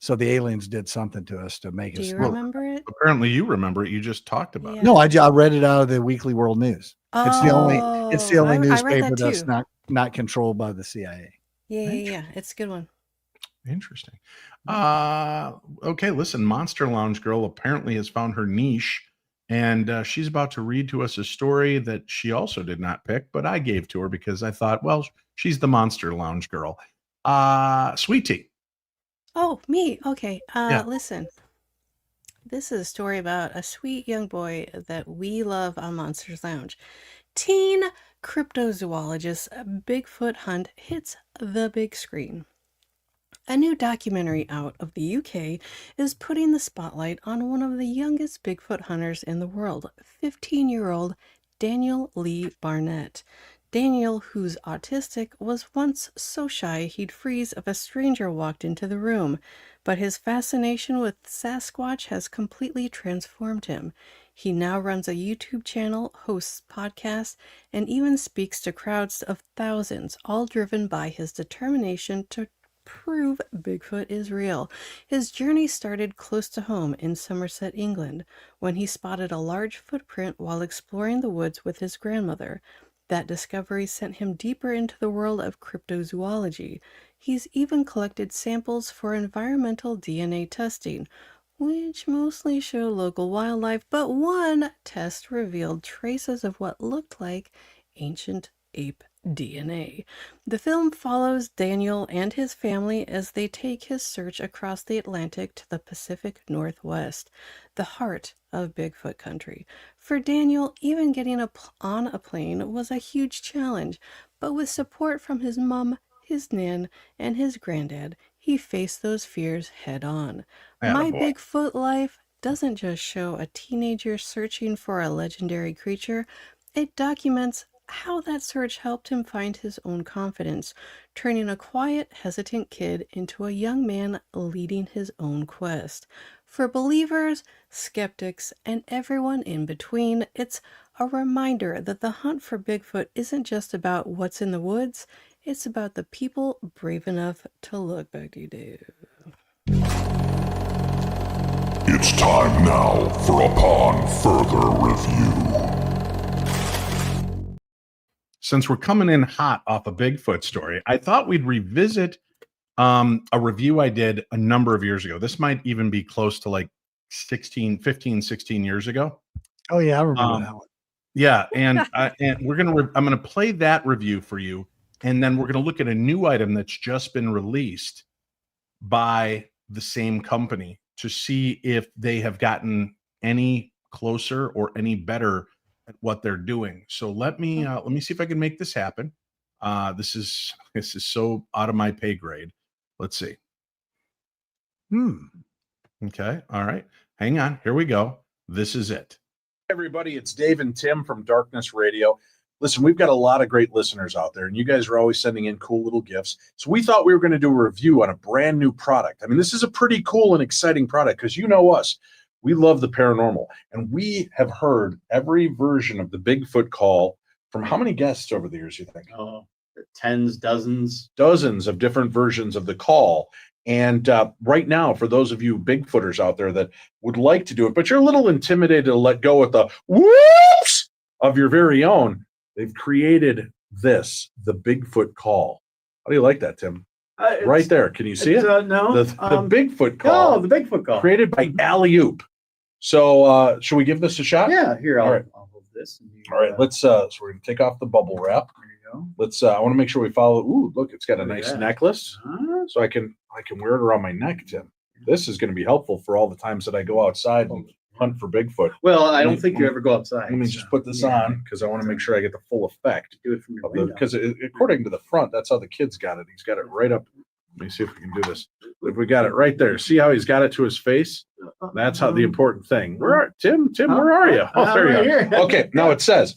So the aliens did something to us to make us. Do you remember it? Apparently you remember it. You just talked about it. No, I read it out of the Weekly World News. It's the only newspaper that's not controlled by the CIA. Yeah. It's a good one. Interesting. Okay, listen, Monster Lounge Girl apparently has found her niche, and she's about to read to us a story that she also did not pick, but I gave to her because I thought, well, she's the Monster Lounge Girl. Sweet Tea. Oh, me. Okay. Yeah. Listen. This is a story about a sweet young boy that we love on Monsters Lounge. Teen cryptozoologist Bigfoot hunt hits the big screen. A new documentary out of the UK is putting the spotlight on one of the youngest Bigfoot hunters in the world, 15-year-old Daniel Lee Barnett. Daniel, who's autistic, was once so shy he'd freeze if a stranger walked into the room, but his fascination with Sasquatch has completely transformed him. He now runs a YouTube channel, hosts podcasts, and even speaks to crowds of thousands, all driven by his determination to prove Bigfoot is real. His journey started close to home in Somerset, England, when he spotted a large footprint while exploring the woods with his grandmother. That discovery sent him deeper into the world of cryptozoology. He's even collected samples for environmental DNA testing, which mostly show local wildlife, but one test revealed traces of what looked like ancient ape DNA. The film follows Daniel and his family as they take his search across the Atlantic to the Pacific Northwest, the heart of Bigfoot country. For Daniel, even getting on a plane was a huge challenge, but with support from his mom, his nan, and his granddad, he faced those fears head on. My Attaboy. Bigfoot life doesn't just show a teenager searching for a legendary creature, it documents how that search helped him find his own confidence, turning a quiet, hesitant kid into a young man leading his own quest. For believers, skeptics, and everyone in between, it's a reminder that the hunt for Bigfoot isn't just about what's in the woods, it's about the people brave enough to look back to Dave. It's time now for Upon Further Review. Since we're coming in hot off a Bigfoot story, I thought we'd revisit a review I did a number of years ago. This might even be close to like 16 years ago. Oh yeah, I remember that one. Yeah, and I'm gonna play that review for you, and then we're gonna look at a new item that's just been released by the same company to see if they have gotten any closer or any better at what they're doing. So let me see if I can make this happen. This is so out of my pay grade. Let's see. Okay. All right. Hang on. Here we go. This is it. Hey everybody, it's Dave and Tim from Darkness Radio. Listen, we've got a lot of great listeners out there, and you guys are always sending in cool little gifts. So we thought we were going to do a review on a brand new product. I mean, this is a pretty cool and exciting product because you know us. We love the paranormal, and we have heard every version of the Bigfoot call from how many guests over the years, you think? Oh, tens, dozens. Dozens of different versions of the call. And right now, for those of you Bigfooters out there that would like to do it, but you're a little intimidated to let go with the whoops of your very own, they've created this, the Bigfoot call. How do you like that, Tim? Right there. Can you see it? No. The Bigfoot call. Oh, the Bigfoot call. Created by Alley Oop. So should we give this a shot? Yeah, here, All right. I'll hold this. And you, All right, let's so we're gonna take off the bubble wrap. There you go. Let's I want to make sure we follow. Ooh, look, it's got a Look at nice that. necklace. So I can wear it around my neck, Tim. This is gonna be helpful for all the times that I go outside and hunt for Bigfoot. Well, I don't think you ever go outside. Let me just put this on because I want to make sure I get the full effect Do it from your of the, window. because according to the front, that's how the kid's got it. He's got it right up. Let me see if we can do this. If we got it right there, see how he's got it to his face? That's how the important thing. Where are Tim? Where are you? Oh, there right you are. here. Okay, now it says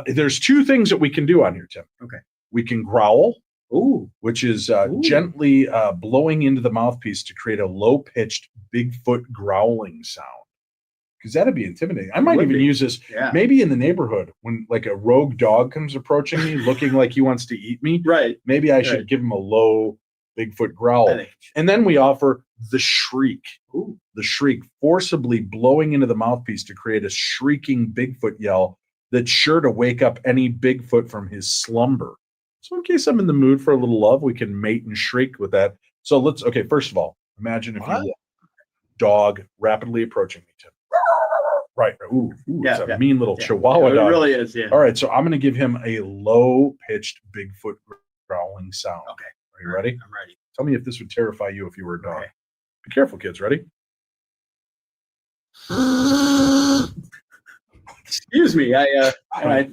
there's two things that we can do on here, Tim. Okay. We can growl, Ooh. which is Ooh. gently blowing into the mouthpiece to create a low-pitched Bigfoot growling sound. Because that'd be intimidating. I might Would even be. use this Yeah. maybe in the neighborhood when like a rogue dog comes approaching me, looking like he wants to eat me. Right. Maybe I should Right. give him a low Bigfoot growl. I think. And then we offer the shriek. Ooh. The shriek, forcibly blowing into the mouthpiece to create a shrieking Bigfoot yell that's sure to wake up any Bigfoot from his slumber. So in case I'm in the mood for a little love, we can mate and shriek with that. So okay, first of all, imagine if you dog rapidly approaching me, Tim. Right. Ooh, Yeah, it's a yeah, mean little yeah. Chihuahua It dog. really is, yeah. All right, so I'm going to give him a low-pitched Bigfoot growling sound. Okay. Are you ready? I'm ready. Tell me if this would terrify you if you were a dog. Okay. Be careful, kids. Ready? Excuse me. Let me try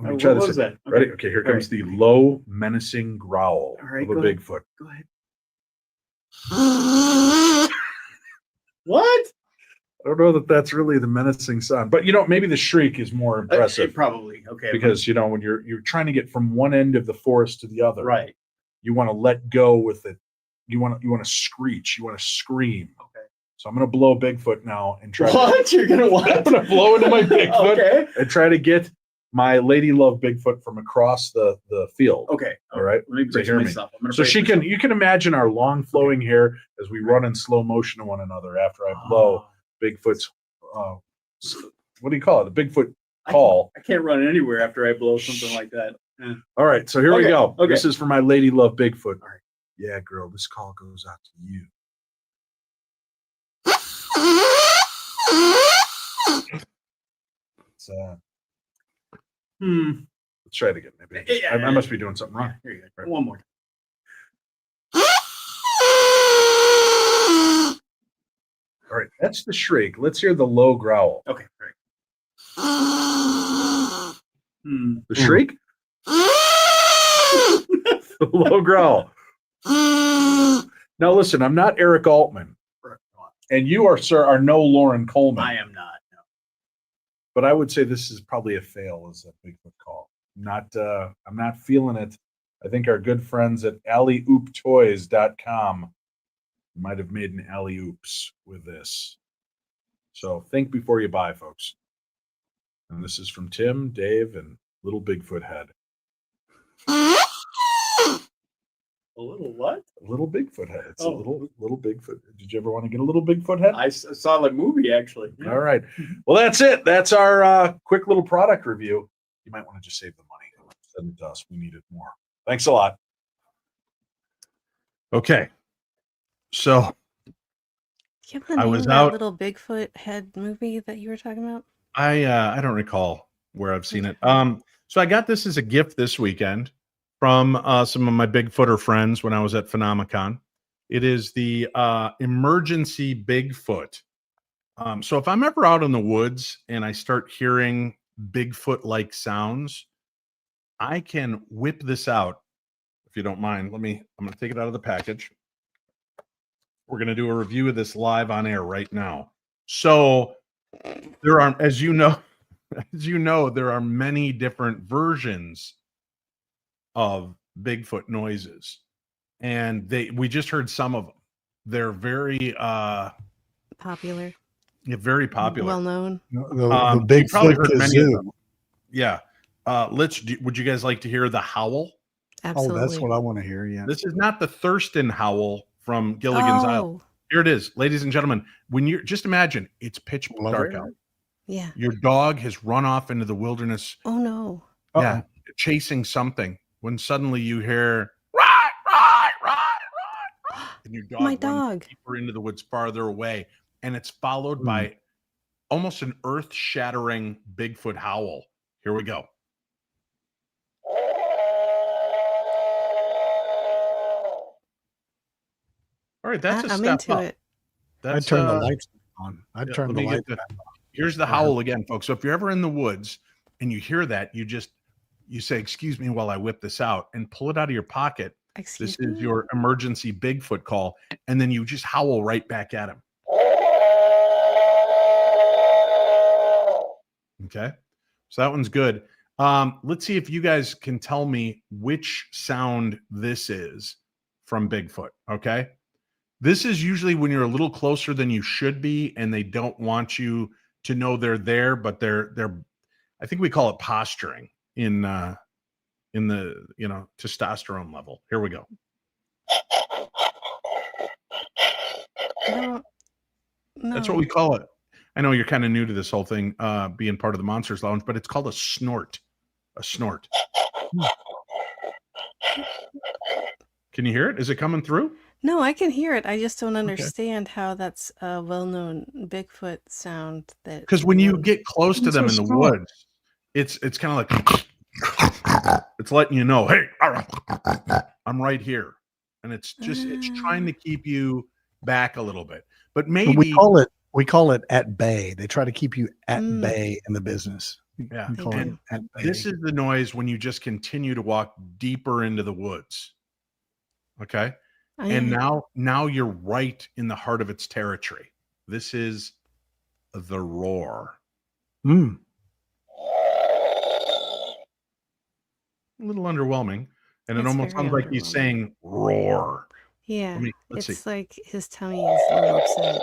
what this. was that? Okay. Ready? Okay, here comes the low, menacing growl All right, of a go ahead. Bigfoot. Go ahead. What? I don't know that that's really the menacing sound, but maybe the shriek is more impressive Probably. Okay. because when you're trying to get from one end of the forest to the other, Right. you want to let go with it. You want to screech. You want to scream. Okay. So I'm going to blow Bigfoot now and try. What? You're gonna I'm what? going to blow into my Bigfoot Okay. and try to get my lady love Bigfoot from across the field. Okay. All right. Let me So brace hear me. myself. I'm gonna So brace she can, myself. you can imagine our long flowing hair as we run in slow motion to one another after I blow Bigfoot's, what do you call it? The Bigfoot call. I can't run anywhere after I blow something like that. Yeah. All right. So here we Okay, go. okay. This is for my lady love Bigfoot. All right. Yeah, girl, this call goes out to you. So, let's try it again. Maybe Yeah, I must be doing something wrong. Here you go. Right. One more time. All right, that's the shriek. Let's hear the low growl. Okay. Great. The shriek? The low growl. Now listen, I'm not Eric Altman, and you are, sir, are no Lauren Coleman. I am not. No. But I would say this is probably a fail as a Bigfoot call. I'm not feeling it. I think our good friends at alleyOoptoys.com might have made an alley oops with this. So think before you buy, folks. And this is from Tim, Dave, and Little Bigfoot Head. A little what? A little Bigfoot head. It's a Oh. little Bigfoot. Did you ever want to get a little Bigfoot head? I saw the movie actually. Yeah. All right. Well, that's it. That's our quick little product review. You might want to just save the money. Send it to us. We need it more. Thanks a lot. Okay. So You have the name of that little Bigfoot head movie that you were talking about? I don't recall where I've seen it. So I got this as a gift this weekend from some of my Bigfooter friends when I was at Phenomicon. It is the emergency Bigfoot. So if I'm ever out in the woods and I start hearing Bigfoot-like sounds, I can whip this out. If you don't mind, I'm going to take it out of the package. We're going to do a review of this live on air right now. So there are, as you know, there are many different versions of Bigfoot noises, and we just heard some of them. They're very Popular. Yeah, very popular. Well known. The you probably Bigfoot heard many of kazoo. them. Yeah. Would you guys like to hear the howl? Absolutely. Oh, that's what I want to hear. Yeah. This is not the Thurston howl from Gilligan's Island. Here it is, ladies and gentlemen. When you're just imagine it's pitch dark out. Yeah. Your dog has run off into the wilderness. Oh no. Yeah, chasing something. When suddenly you hear right, and your dog runs deeper into the woods, farther away, and it's followed by almost an earth-shattering Bigfoot howl. Here we go. All right, that's a I'm step into up. it. I'd turn the lights on. I'd turn the lights on. Here's the howl again, folks. So if you're ever in the woods and you hear that, you say, "Excuse me," while I whip this out, and pull it out of your pocket. This is your emergency Bigfoot call, and then you just howl right back at him. Okay, so that one's good. Let's see if you guys can tell me which sound this is from Bigfoot. Okay, this is usually when you're a little closer than you should be, and they don't want you to know they're there, but they're I think we call it posturing in the testosterone level. Here we go. No. That's what we call it. I know you're kind of new to this whole thing, being part of the Monsters Lounge, but it's called a snort. A snort. Can you hear it? Is it coming through? No, I can hear it. I just don't understand how that's a well-known Bigfoot sound. Because when you get close to them in the woods, it's kind of like it's letting you know, hey, I'm right here, and it's trying to keep you back a little bit. But maybe we call it at bay. They try to keep you at bay in the business. Yeah, and this is the noise when you just continue to walk deeper into the woods. Okay. And now you're right in the heart of its territory. This is the roar. A little underwhelming. And it almost sounds like he's saying roar. Yeah. It's like his tummy is a little upset.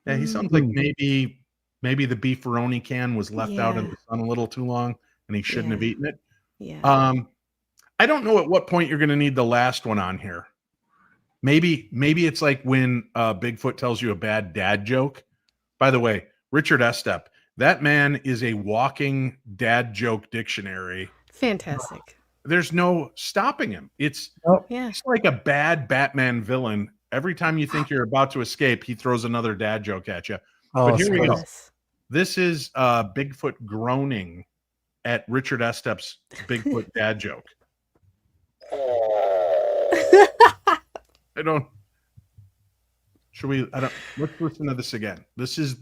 Yeah, he sounds like Mm. maybe the beefaroni can was left out in Yeah. the sun a little too long, and he shouldn't have Yeah. eaten it. Yeah. I don't know at what point you're going to need the last one on here. Maybe it's like when Bigfoot tells you a bad dad joke. By the way, Richard Estep, that man is a walking dad joke dictionary. Fantastic. There's no stopping him. It's Yeah. like a bad Batman villain. Every time you think you're about to escape, he throws another dad joke at you. Oh, But here we go. Yes. This is Bigfoot groaning at Richard Estep's Bigfoot dad joke. I don't. Should we? I don't. Let's listen to this again. This is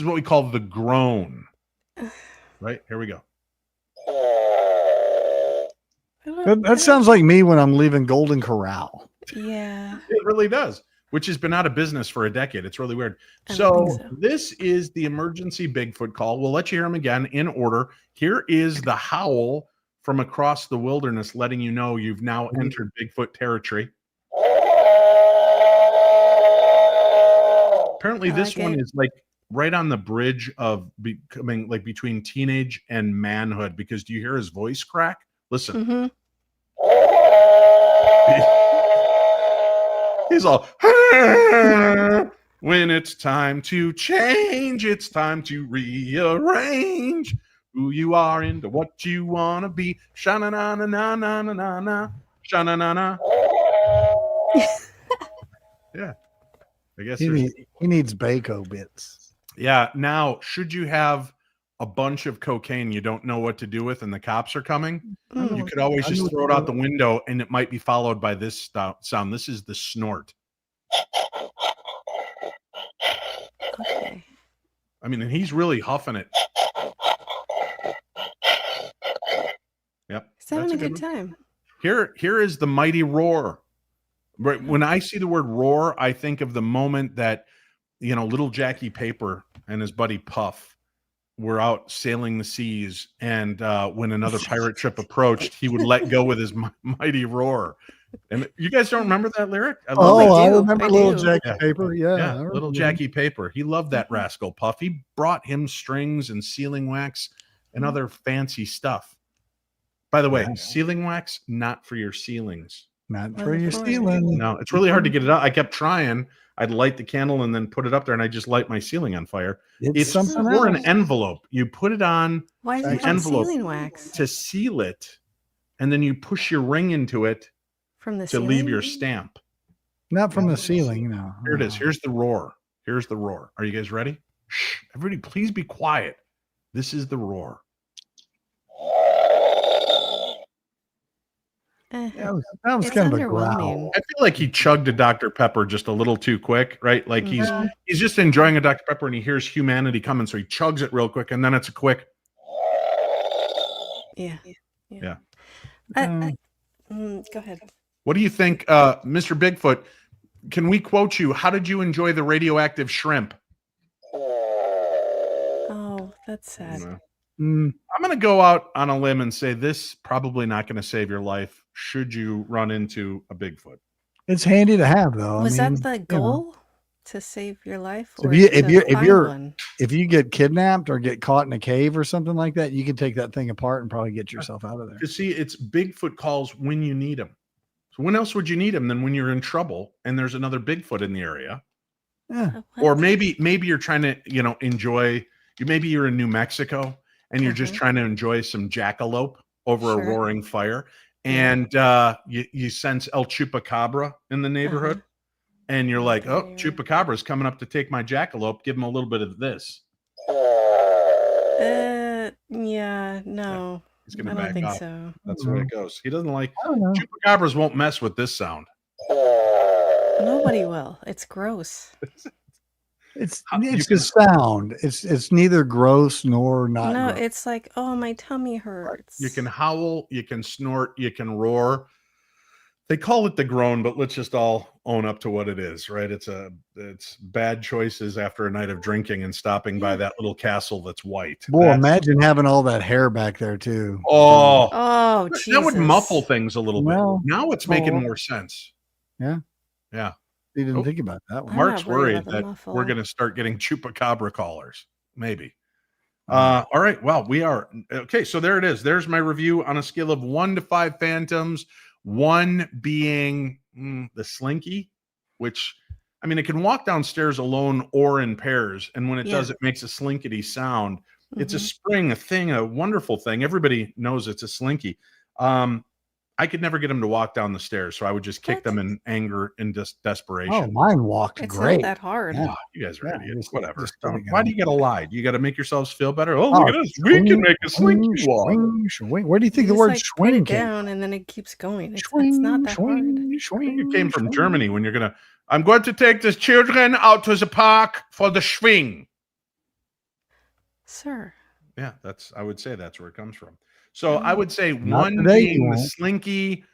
what we call the groan. Right here we go. That sounds like me when I'm leaving Golden Corral. Yeah. It really does. Which has been out of business for a decade. It's really weird. I So don't think so. this is the emergency Bigfoot call. We'll let you hear him again in order. Here is the howl from across the wilderness, letting you know you've now entered Bigfoot territory. Apparently, I this like one it. is like right on the bridge of becoming like between teenage and manhood. Because do you hear his voice crack? Listen. Mm-hmm. He's all, when it's time to change, it's time to rearrange who you are into what you want to be. Sha-na-na-na-na-na-na-na. Sha-na-na-na. Yeah. I guess He needs Baco bits. yeah. Now, should you have a bunch of cocaine you don't know what to do with and the cops are coming, you could always I know just what throw it to out do. the window and it might be followed by this sound. This is the snort. Okay. I mean, and he's really huffing it. Yep. He's having that's a good one. time. Here is the mighty roar. Right. When I see the word roar, I think of the moment that, little Jackie Paper and his buddy Puff were out sailing the seas. And when another pirate ship approached, he would let go with his mighty roar. And you guys don't remember that lyric? I love Oh, that. I do. remember I little do. Jackie Yeah. Paper. Yeah, Yeah, I little remember. Jackie Paper. He loved that rascal Puff. He brought him strings and sealing wax and other fancy stuff. By the way, Wow. sealing wax, not for your ceilings. Not What for is it your for? stealing. No, it's really hard to get it out. I kept trying. I'd light the candle and then put it up there, and I just light my ceiling on fire. It's something for else. an envelope. You put it on Why is an it called envelope sealing wax? to seal it, and then you push your ring into it From the to ceiling? leave your stamp. Not from the ceiling, no. Here it is. Here's the roar. Here's the roar. Are you guys ready? Shh. Everybody, please be quiet. This is the roar. That was It's kind of a underwhelming. growl. I feel like he chugged a Dr. Pepper just a little too quick, right? Like he's just enjoying a Dr. Pepper and he hears humanity coming, so he chugs it real quick, and then it's a quick. Yeah. Yeah. Go ahead. What do you think, Mr. Bigfoot? Can we quote you? How did you enjoy the radioactive shrimp? Oh, that's sad. Mm, I'm going to go out on a limb and say this probably not going to save your life should you run into a Bigfoot. it's handy to have, though. Was I mean, that the you know, goal? To save your life? So Or if to find you're one? if you get kidnapped or get caught in a cave or something like that, you can take that thing apart and probably get yourself out of there. You see, it's Bigfoot calls when you need them. So when else would you need them than when you're in trouble and there's another Bigfoot in the area? Yeah. Or maybe you're trying to, enjoy, maybe you're in New Mexico and you're just trying to enjoy some jackalope over a Sure. roaring fire. And you sense El Chupacabra in the neighborhood. And you're like, oh, Chupacabra's coming up to take my jackalope. Give him a little bit of this. Yeah, no. He's going I to don't back think off. so. That's where it goes. He doesn't like, I don't know. Chupacabras won't mess with this sound. Nobody will. It's gross. It's You the can- sound. It's neither gross nor not. No, gross. it's like, oh, my tummy hurts. You can howl, you can snort, you can roar. They call it the groan, but let's just all own up to what it is, right? It's bad choices after a night of drinking and stopping by that little castle that's white. Boy, That's- imagine having all that hair back there too. Oh, Oh, that would muffle Jesus. things a little Well, bit. Now it's making oh. more sense. Yeah. Yeah. didn't Oh. think about that one. I'm Mark's not worried worried about the that muffle. we're going to start getting chupacabra callers. Maybe. Mm. All right. Well, we are okay. So there it is. There's my review on a scale of 1 to 5 phantoms. 1 being the slinky, which I mean, it can walk downstairs alone or in pairs, and when it does, Yeah. it makes a slinkety sound. It's a Mhm. spring, a thing, a wonderful thing. Everybody knows it's a slinky. I could never get them to walk down the stairs, so I would just kick What? them in anger and Oh, desperation. mine walked It's great. not that hard. Yeah. You guys are Yeah, idiots. just- Whatever. just Don't- kidding. Why do you got to lie? You got to make yourselves feel better. Oh, Oh, look at us. We can swing, make a slinky swing, walk. swing, swing. Where do you think You the just, word like, swing put it came down and then it keeps going. It's Swing, not that hard. swing, I think it came from swing. Germany when you're going to, I'm going to take the children out to the park for the swing. Sir. Yeah, I would say that's where it comes from. So I Oh. would say Not 1 today, you being the won't. slinky,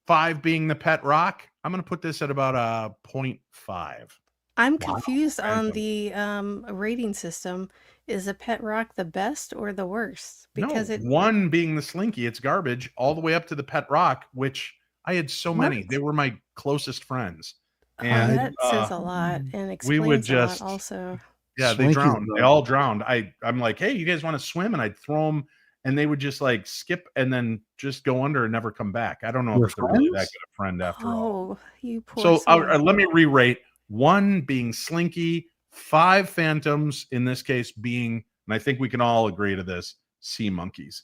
5 being the pet rock. I'm going to put this at about a 0.5. I'm Wow. confused on Phantom. the rating system. Is a pet rock the best or the worst? Because No, it 1 being the slinky, it's garbage, all the way up to the pet rock, which I had so many. What? They were my closest friends. Oh, And that says a lot and we would explains a lot just, also. yeah, they Slinky's drowned. They the- all drowned. I'm like, hey, you guys want to swim? And I'd throw them, and they would just like skip and then just go under and never come back. I don't know Your if they're really that friends? good a friend after all. Oh, you poor So soul. let me re-rate. 1 being slinky, 5 phantoms, in this case being, and I think we can all agree to this, sea monkeys.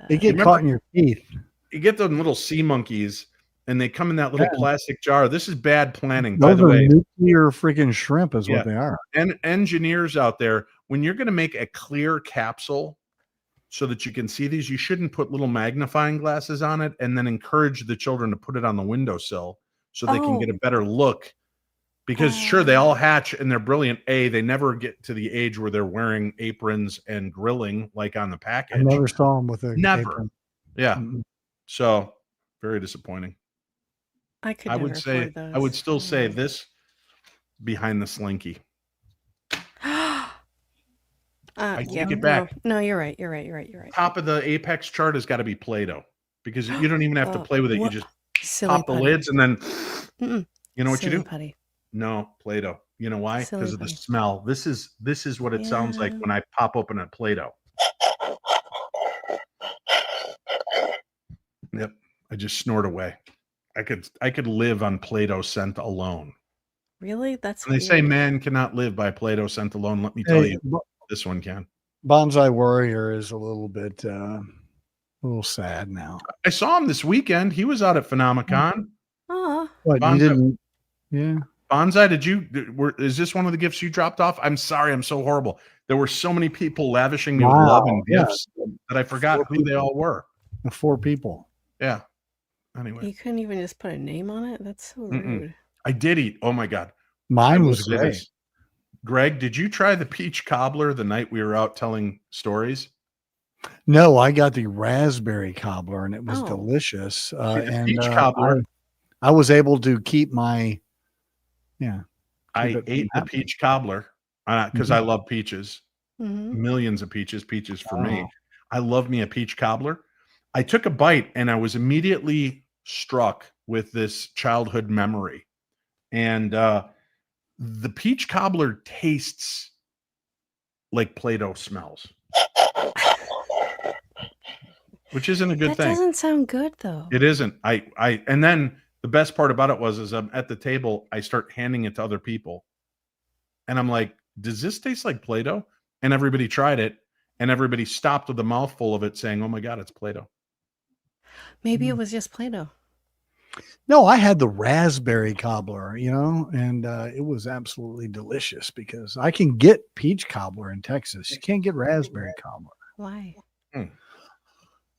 They get Remember- caught in your teeth. You get them little sea monkeys, and they come in that little Yeah. plastic jar. This is bad planning, by Those the are way. nuclear freaking shrimp is Yeah. what they are. And engineers out there, when you're going to make a clear capsule so that you can see these, you shouldn't put little magnifying glasses on it and then encourage the children to put it on the windowsill so they can get a Oh. better look. Because sure, they all hatch and they're brilliant. They never get to the age where they're wearing aprons and grilling like on the I package. never saw them with a Never. apron. Yeah. Mm-mm. So very disappointing. I could I never would say, afford those. I would still say Mm. this behind the slinky. I take it back. No, you're right. You're right. Top of the apex chart has got to be Play-Doh because you don't even have to play with it. You What? just Silly pop the putty. lids and then Mm-mm. you know what you Silly do? Putty. No, Play-Doh. You know why? Silly Because of the putty. smell. This is what it sounds like Yeah. when I pop open a Play-Doh. Yep. I just snort away. I could live on Play-Doh scent alone. Really? That's And they say weird. man cannot live by Play-Doh scent alone. Let me tell Hey, you, this one can. Bonsai Warrior is a little bit a little sad now. I saw him this weekend. He was out at Phenomicon. Oh, What you Bonsai- didn't? Yeah. Bonsai, is this one of the gifts you dropped off? I'm sorry, I'm so horrible. There were so many people lavishing me with Wow, love and yeah. gifts that I forgot 4 who they all were. 4 people. Yeah. Anyway, you couldn't even just put a name on it? That's so Mm-mm. rude. I did eat. Oh my God. I Mine will was say great. this. Greg, did you try the peach cobbler the night we were out telling stories? No, I got the raspberry cobbler and it was Oh. delicious. See, the And peach cobbler. I was able to keep my I keep it ate the happening. peach cobbler because I love peaches. Hmm. Millions of peaches for me. Wow. I love me a peach cobbler. I took a bite and I was immediately struck with this childhood memory. And the peach cobbler tastes like Play-Doh smells, which isn't a good That thing. doesn't sound good though. It isn't. And then the best part about it was, I'm at the table, I start handing it to other people. And I'm like, does this taste like Play-Doh? And everybody tried it. And everybody stopped with a mouthful of it saying, oh my God, it's Play-Doh. Maybe it was just Play-Doh. No, I had the raspberry cobbler, and it was absolutely delicious because I can get peach cobbler in Texas. You can't get raspberry cobbler Why?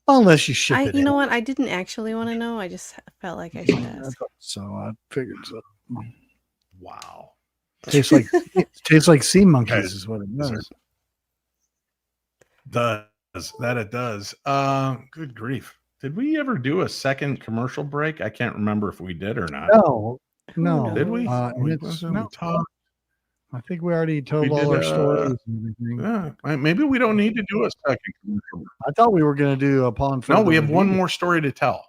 unless you ship it. You know in. what? I didn't actually want to know. I just felt like I should ask. So I figured so. Wow. Tastes like sea monkeys Okay. is what it Sorry. does. It does. Good grief. Did we ever do a second commercial break? I can't remember if we did or not. No, Who no. Did we? No, talked. I think we already told We all did, our stories and everything. Yeah, maybe we don't need to do a second commercial break. I thought we were going to do upon. No, we further have one review. more story to tell.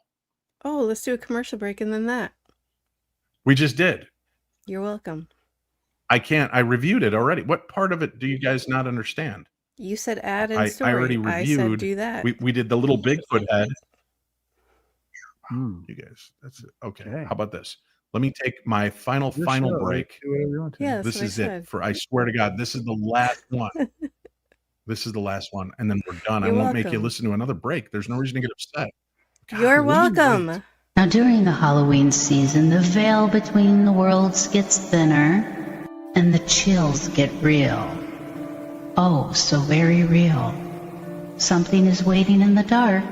Oh, let's do a commercial break and then that. We just did. You're welcome. I reviewed it already. What part of it do you guys not understand? You said add and I story. already I said reviewed. do that. We did the little Bigfoot head. Hmm. You guys, that's it. Okay. Okay. How about this? Let me take my final Your final show. break. Do whatever you want to. Yeah, that's This what I is said. it. I swear to God, this is the last one. This is the last one, and then we're done. You're I won't make you welcome. listen to another break. There's no reason to get upset. You're Golly, welcome. wait. Now, during the Halloween season, the veil between the worlds gets thinner and the chills get real. Oh, so very real. Something is waiting in the dark,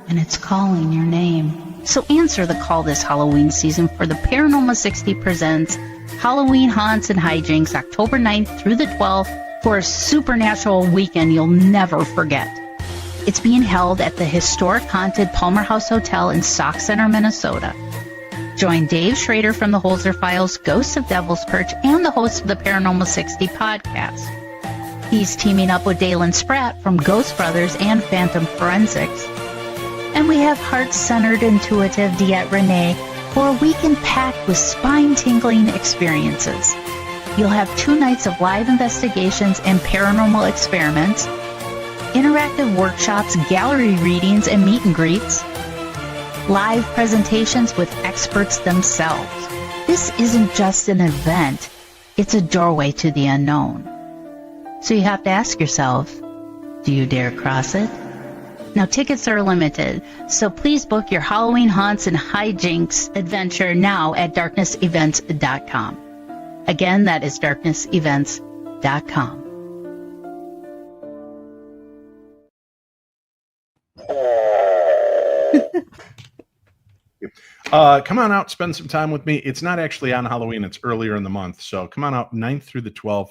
and it's calling your name. So answer the call this Halloween season for the Paranormal 60 presents Halloween Haunts and Hijinks, October 9th through the 12th, for a supernatural weekend you'll never forget. It's being held at the historic haunted Palmer House Hotel in Sauk Center, Minnesota. Join Dave Schrader from the Holzer Files, Ghosts of Devil's Perch, and the host of the Paranormal 60 podcast. He's teaming up with Dalen Spratt from Ghost Brothers and Phantom Forensics. And we have heart-centered, intuitive Diet Renee for a weekend packed with spine-tingling experiences. You'll have 2 nights of live investigations and paranormal experiments, interactive workshops, gallery readings, and meet and greets, live presentations with experts themselves. This isn't just an event, it's a doorway to the unknown. So you have to ask yourself, do you dare cross it? Now, tickets are limited, so please book your Halloween Haunts and Hijinks adventure now at darknessevents.com. Again, that is darknessevents.com. Come on out, spend some time with me. It's not actually on Halloween, it's earlier in the month. So come on out 9th through the 12th.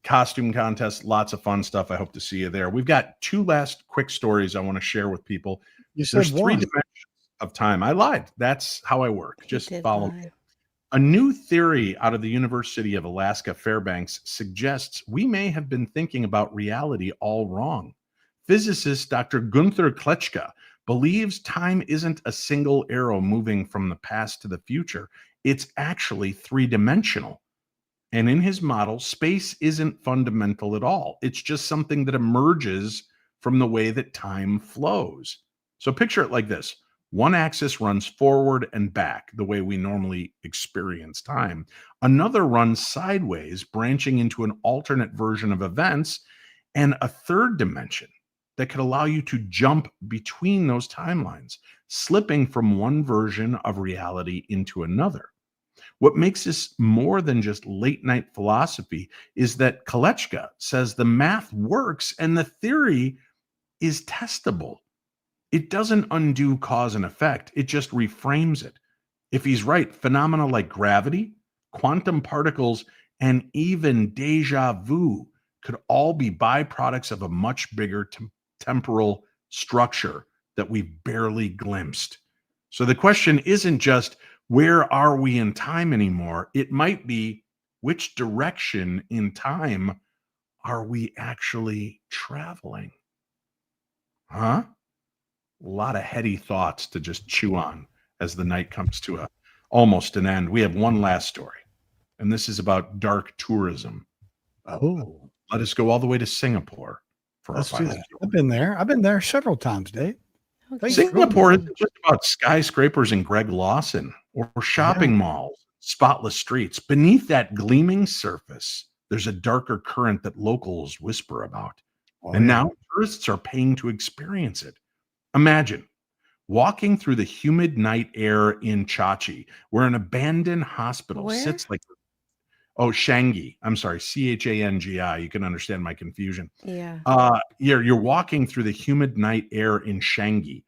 Costume contest, lots of fun stuff. I hope to see you there. We've got 2 last quick stories I want to share with people. You said There's 3 one. dimensions of time. I lied. That's how I work. Just did follow lie. me. A new theory out of the University of Alaska Fairbanks suggests we may have been thinking about reality all wrong. Physicist Dr. Gunther Kletschka believes time isn't a single arrow moving from the past to the future. It's actually 3-dimensional. And in his model, space isn't fundamental at all. It's just something that emerges from the way that time flows. So picture it like this. One axis runs forward and back, the way we normally experience time. Another runs sideways, branching into an alternate version of events, and a third dimension that could allow you to jump between those timelines, slipping from one version of reality into another. What makes this more than just late night philosophy is that Kolechka says the math works and the theory is testable. It doesn't undo cause and effect. It just reframes it. If he's right, phenomena like gravity, quantum particles, and even deja vu could all be byproducts of a much bigger temporal structure that we've barely glimpsed. So the question isn't just, where are we in time anymore? It might be, which direction in time are we actually traveling? Huh? A lot of heady thoughts to just chew on as the night comes to almost an end. We have one last story, and this is about dark tourism. Oh, Let us go all the way to Singapore for let's our do final that. story. I've been there. I've been there several times, Dave. Okay. Singapore isn't just about skyscrapers and Greg Lawson or shopping malls, spotless streets. Beneath that gleaming surface, there's a darker current that locals whisper about. And now tourists are paying to experience it. Imagine walking through the humid night air in Chachi, where an abandoned hospital Where? sits like, oh, Changi. I'm sorry, Changi. You can understand my confusion. Yeah. You're walking through the humid night air in Changi,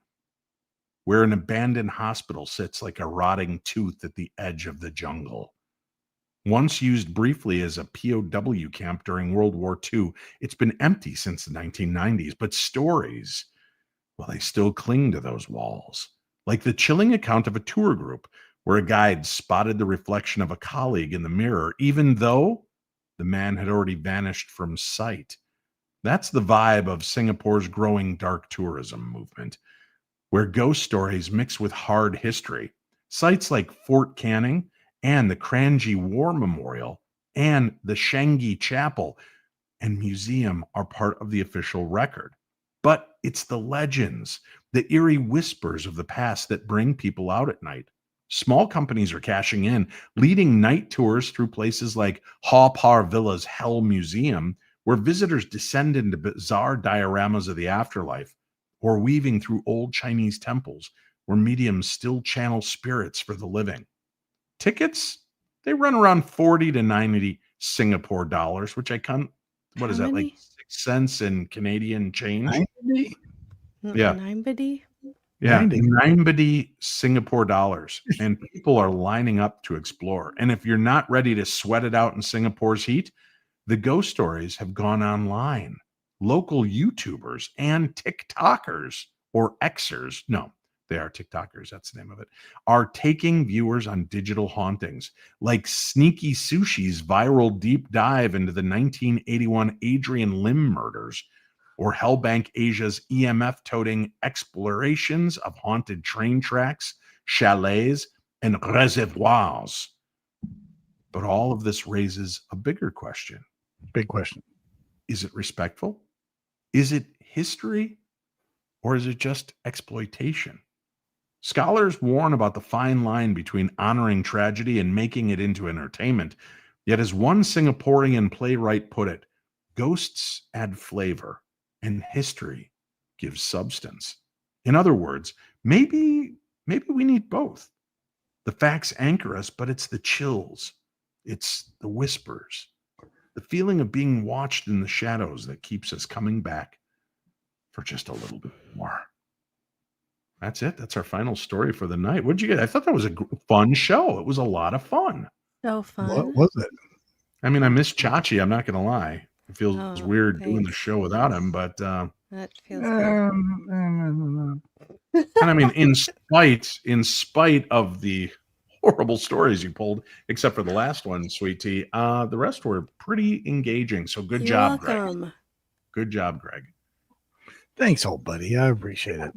where an abandoned hospital sits like a rotting tooth at the edge of the jungle. Once used briefly as a POW camp during World War II, it's been empty since the 1990s, but stories, well, they still cling to those walls. Like the chilling account of a tour group where a guide spotted the reflection of a colleague in the mirror, even though the man had already vanished from sight. That's the vibe of Singapore's growing dark tourism movement. where ghost stories mix with hard history. Sites like Fort Canning and the Kranji War Memorial and the Shangi Chapel and Museum are part of the official record. But it's the legends, the eerie whispers of the past that bring people out at night. Small companies are cashing in, leading night tours through places like Haw Par Villa's Hell Museum, where visitors descend into bizarre dioramas of the afterlife, or weaving through old Chinese temples where mediums still channel spirits for the living. Tickets, they run around 40 to 90 Singapore dollars, which I can't, what is How that, like many? 6 cents in Canadian change? 90? Yeah. 90? Yeah, 90. 90 Singapore dollars. And people are lining up to explore. And if you're not ready to sweat it out in Singapore's heat, the ghost stories have gone online. Local YouTubers and TikTokers, or Xers, no, they are TikTokers, that's the name of it, are taking viewers on digital hauntings, like Sneaky Sushi's viral deep dive into the 1981 Adrian Lim murders, or Hellbank Asia's EMF-toting explorations of haunted train tracks, chalets, and reservoirs. But all of this raises a bigger question. Big question. Is it respectful? Is it history? Or is it just exploitation? Scholars warn about the fine line between honoring tragedy and making it into entertainment. Yet, as one Singaporean playwright put it, ghosts add flavor and history gives substance. In other words, maybe we need both. The facts anchor us, but it's the chills, it's the whispers, the feeling of being watched in the shadows that keeps us coming back for just a little bit more. That's it. That's our final story for the night. What'd you get? I thought that was a fun show. It was a lot of fun. So fun. What was it? I mean, I miss Chachi. I'm not going to lie. It feels Oh, weird doing the thanks. show without him, but That feels good. and I mean, in spite of the horrible stories you pulled, except for the last one, Sweet Tea, the rest were pretty engaging. So good You're job, Greg. welcome. Good job, Greg. Thanks, old buddy. I appreciate it.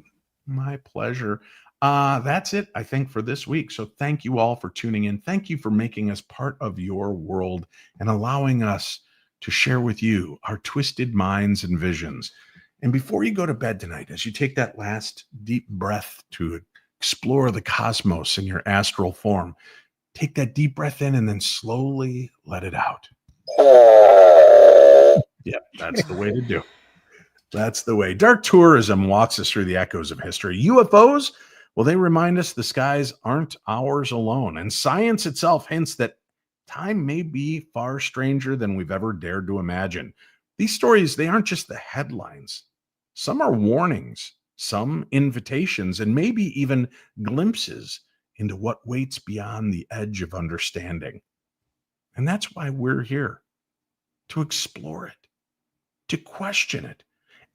My pleasure. That's it, I think, for this week. So thank you all for tuning in. Thank you for making us part of your world and allowing us to share with you our twisted minds and visions. And before you go to bed tonight, as you take that last deep breath to explore the cosmos in your astral form, take that deep breath in and then slowly let it out. Yeah, that's the way to do it. That's the way. Dark tourism walks us through the echoes of history. UFOs, well, they remind us the skies aren't ours alone. And science itself hints that time may be far stranger than we've ever dared to imagine. These stories, they aren't just the headlines. Some are warnings, some invitations, and maybe even glimpses into what waits beyond the edge of understanding. And that's why we're here, to explore it, to question it,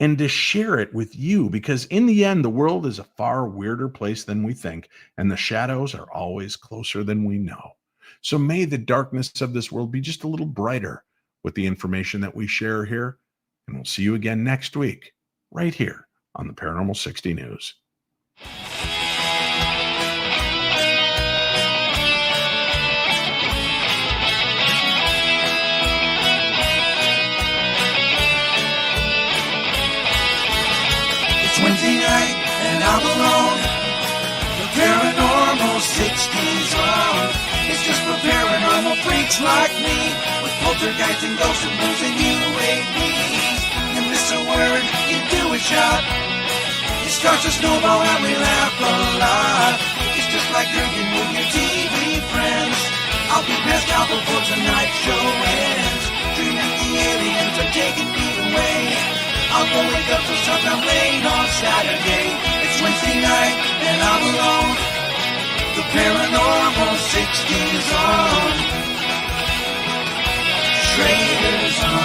and to share it with you, because in the end, the world is a far weirder place than we think, and the shadows are always closer than we know. So may the darkness of this world be just a little brighter with the information that we share here, and we'll see you again next week, right here on the Paranormal 60 News. Wednesday night and I'm alone. The Paranormal 60's on. It's just for paranormal freaks like me, with poltergeists and ghosts and blues and UAPs. You miss a word, you do a shot. It starts a snowball and we laugh a lot. It's just like drinking with your TV friends. I'll be passed out before tonight's show ends, dreaming the aliens are taking me away. I'll go wake up till sometime late on Saturday. It's Wednesday night and I'm alone. The Paranormal 60's on. Schrader's on.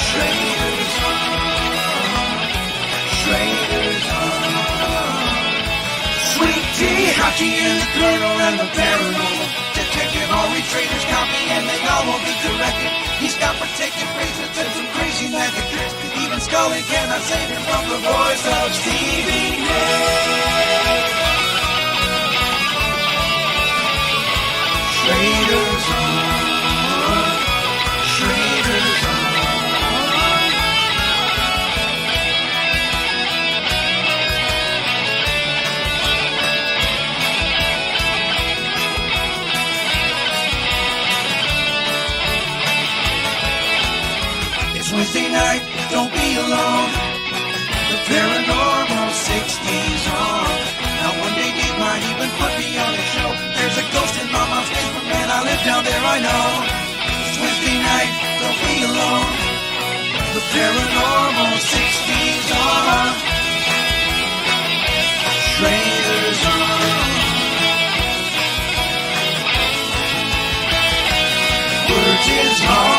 Schrader's on. Schrader's on. Sweet Tea, Hachi and the Colonel and the Paranormal Detective, all these traders copy and they all will be corrected. He's got protected bracelets and some crazy magic tricks. Even Scott all he cannot save him from the voice of Stevie Nicks. Schrader's on, Schrader's on. It's Wednesday night, don't be alone. The Paranormal 60's on. Now one day Dave might even put me on his show. There's a ghost in my mom's basement, man, I live down there, I know. It's Wednesday night, don't be alone. The Paranormal 60's on. Schrader's on. Words is hard.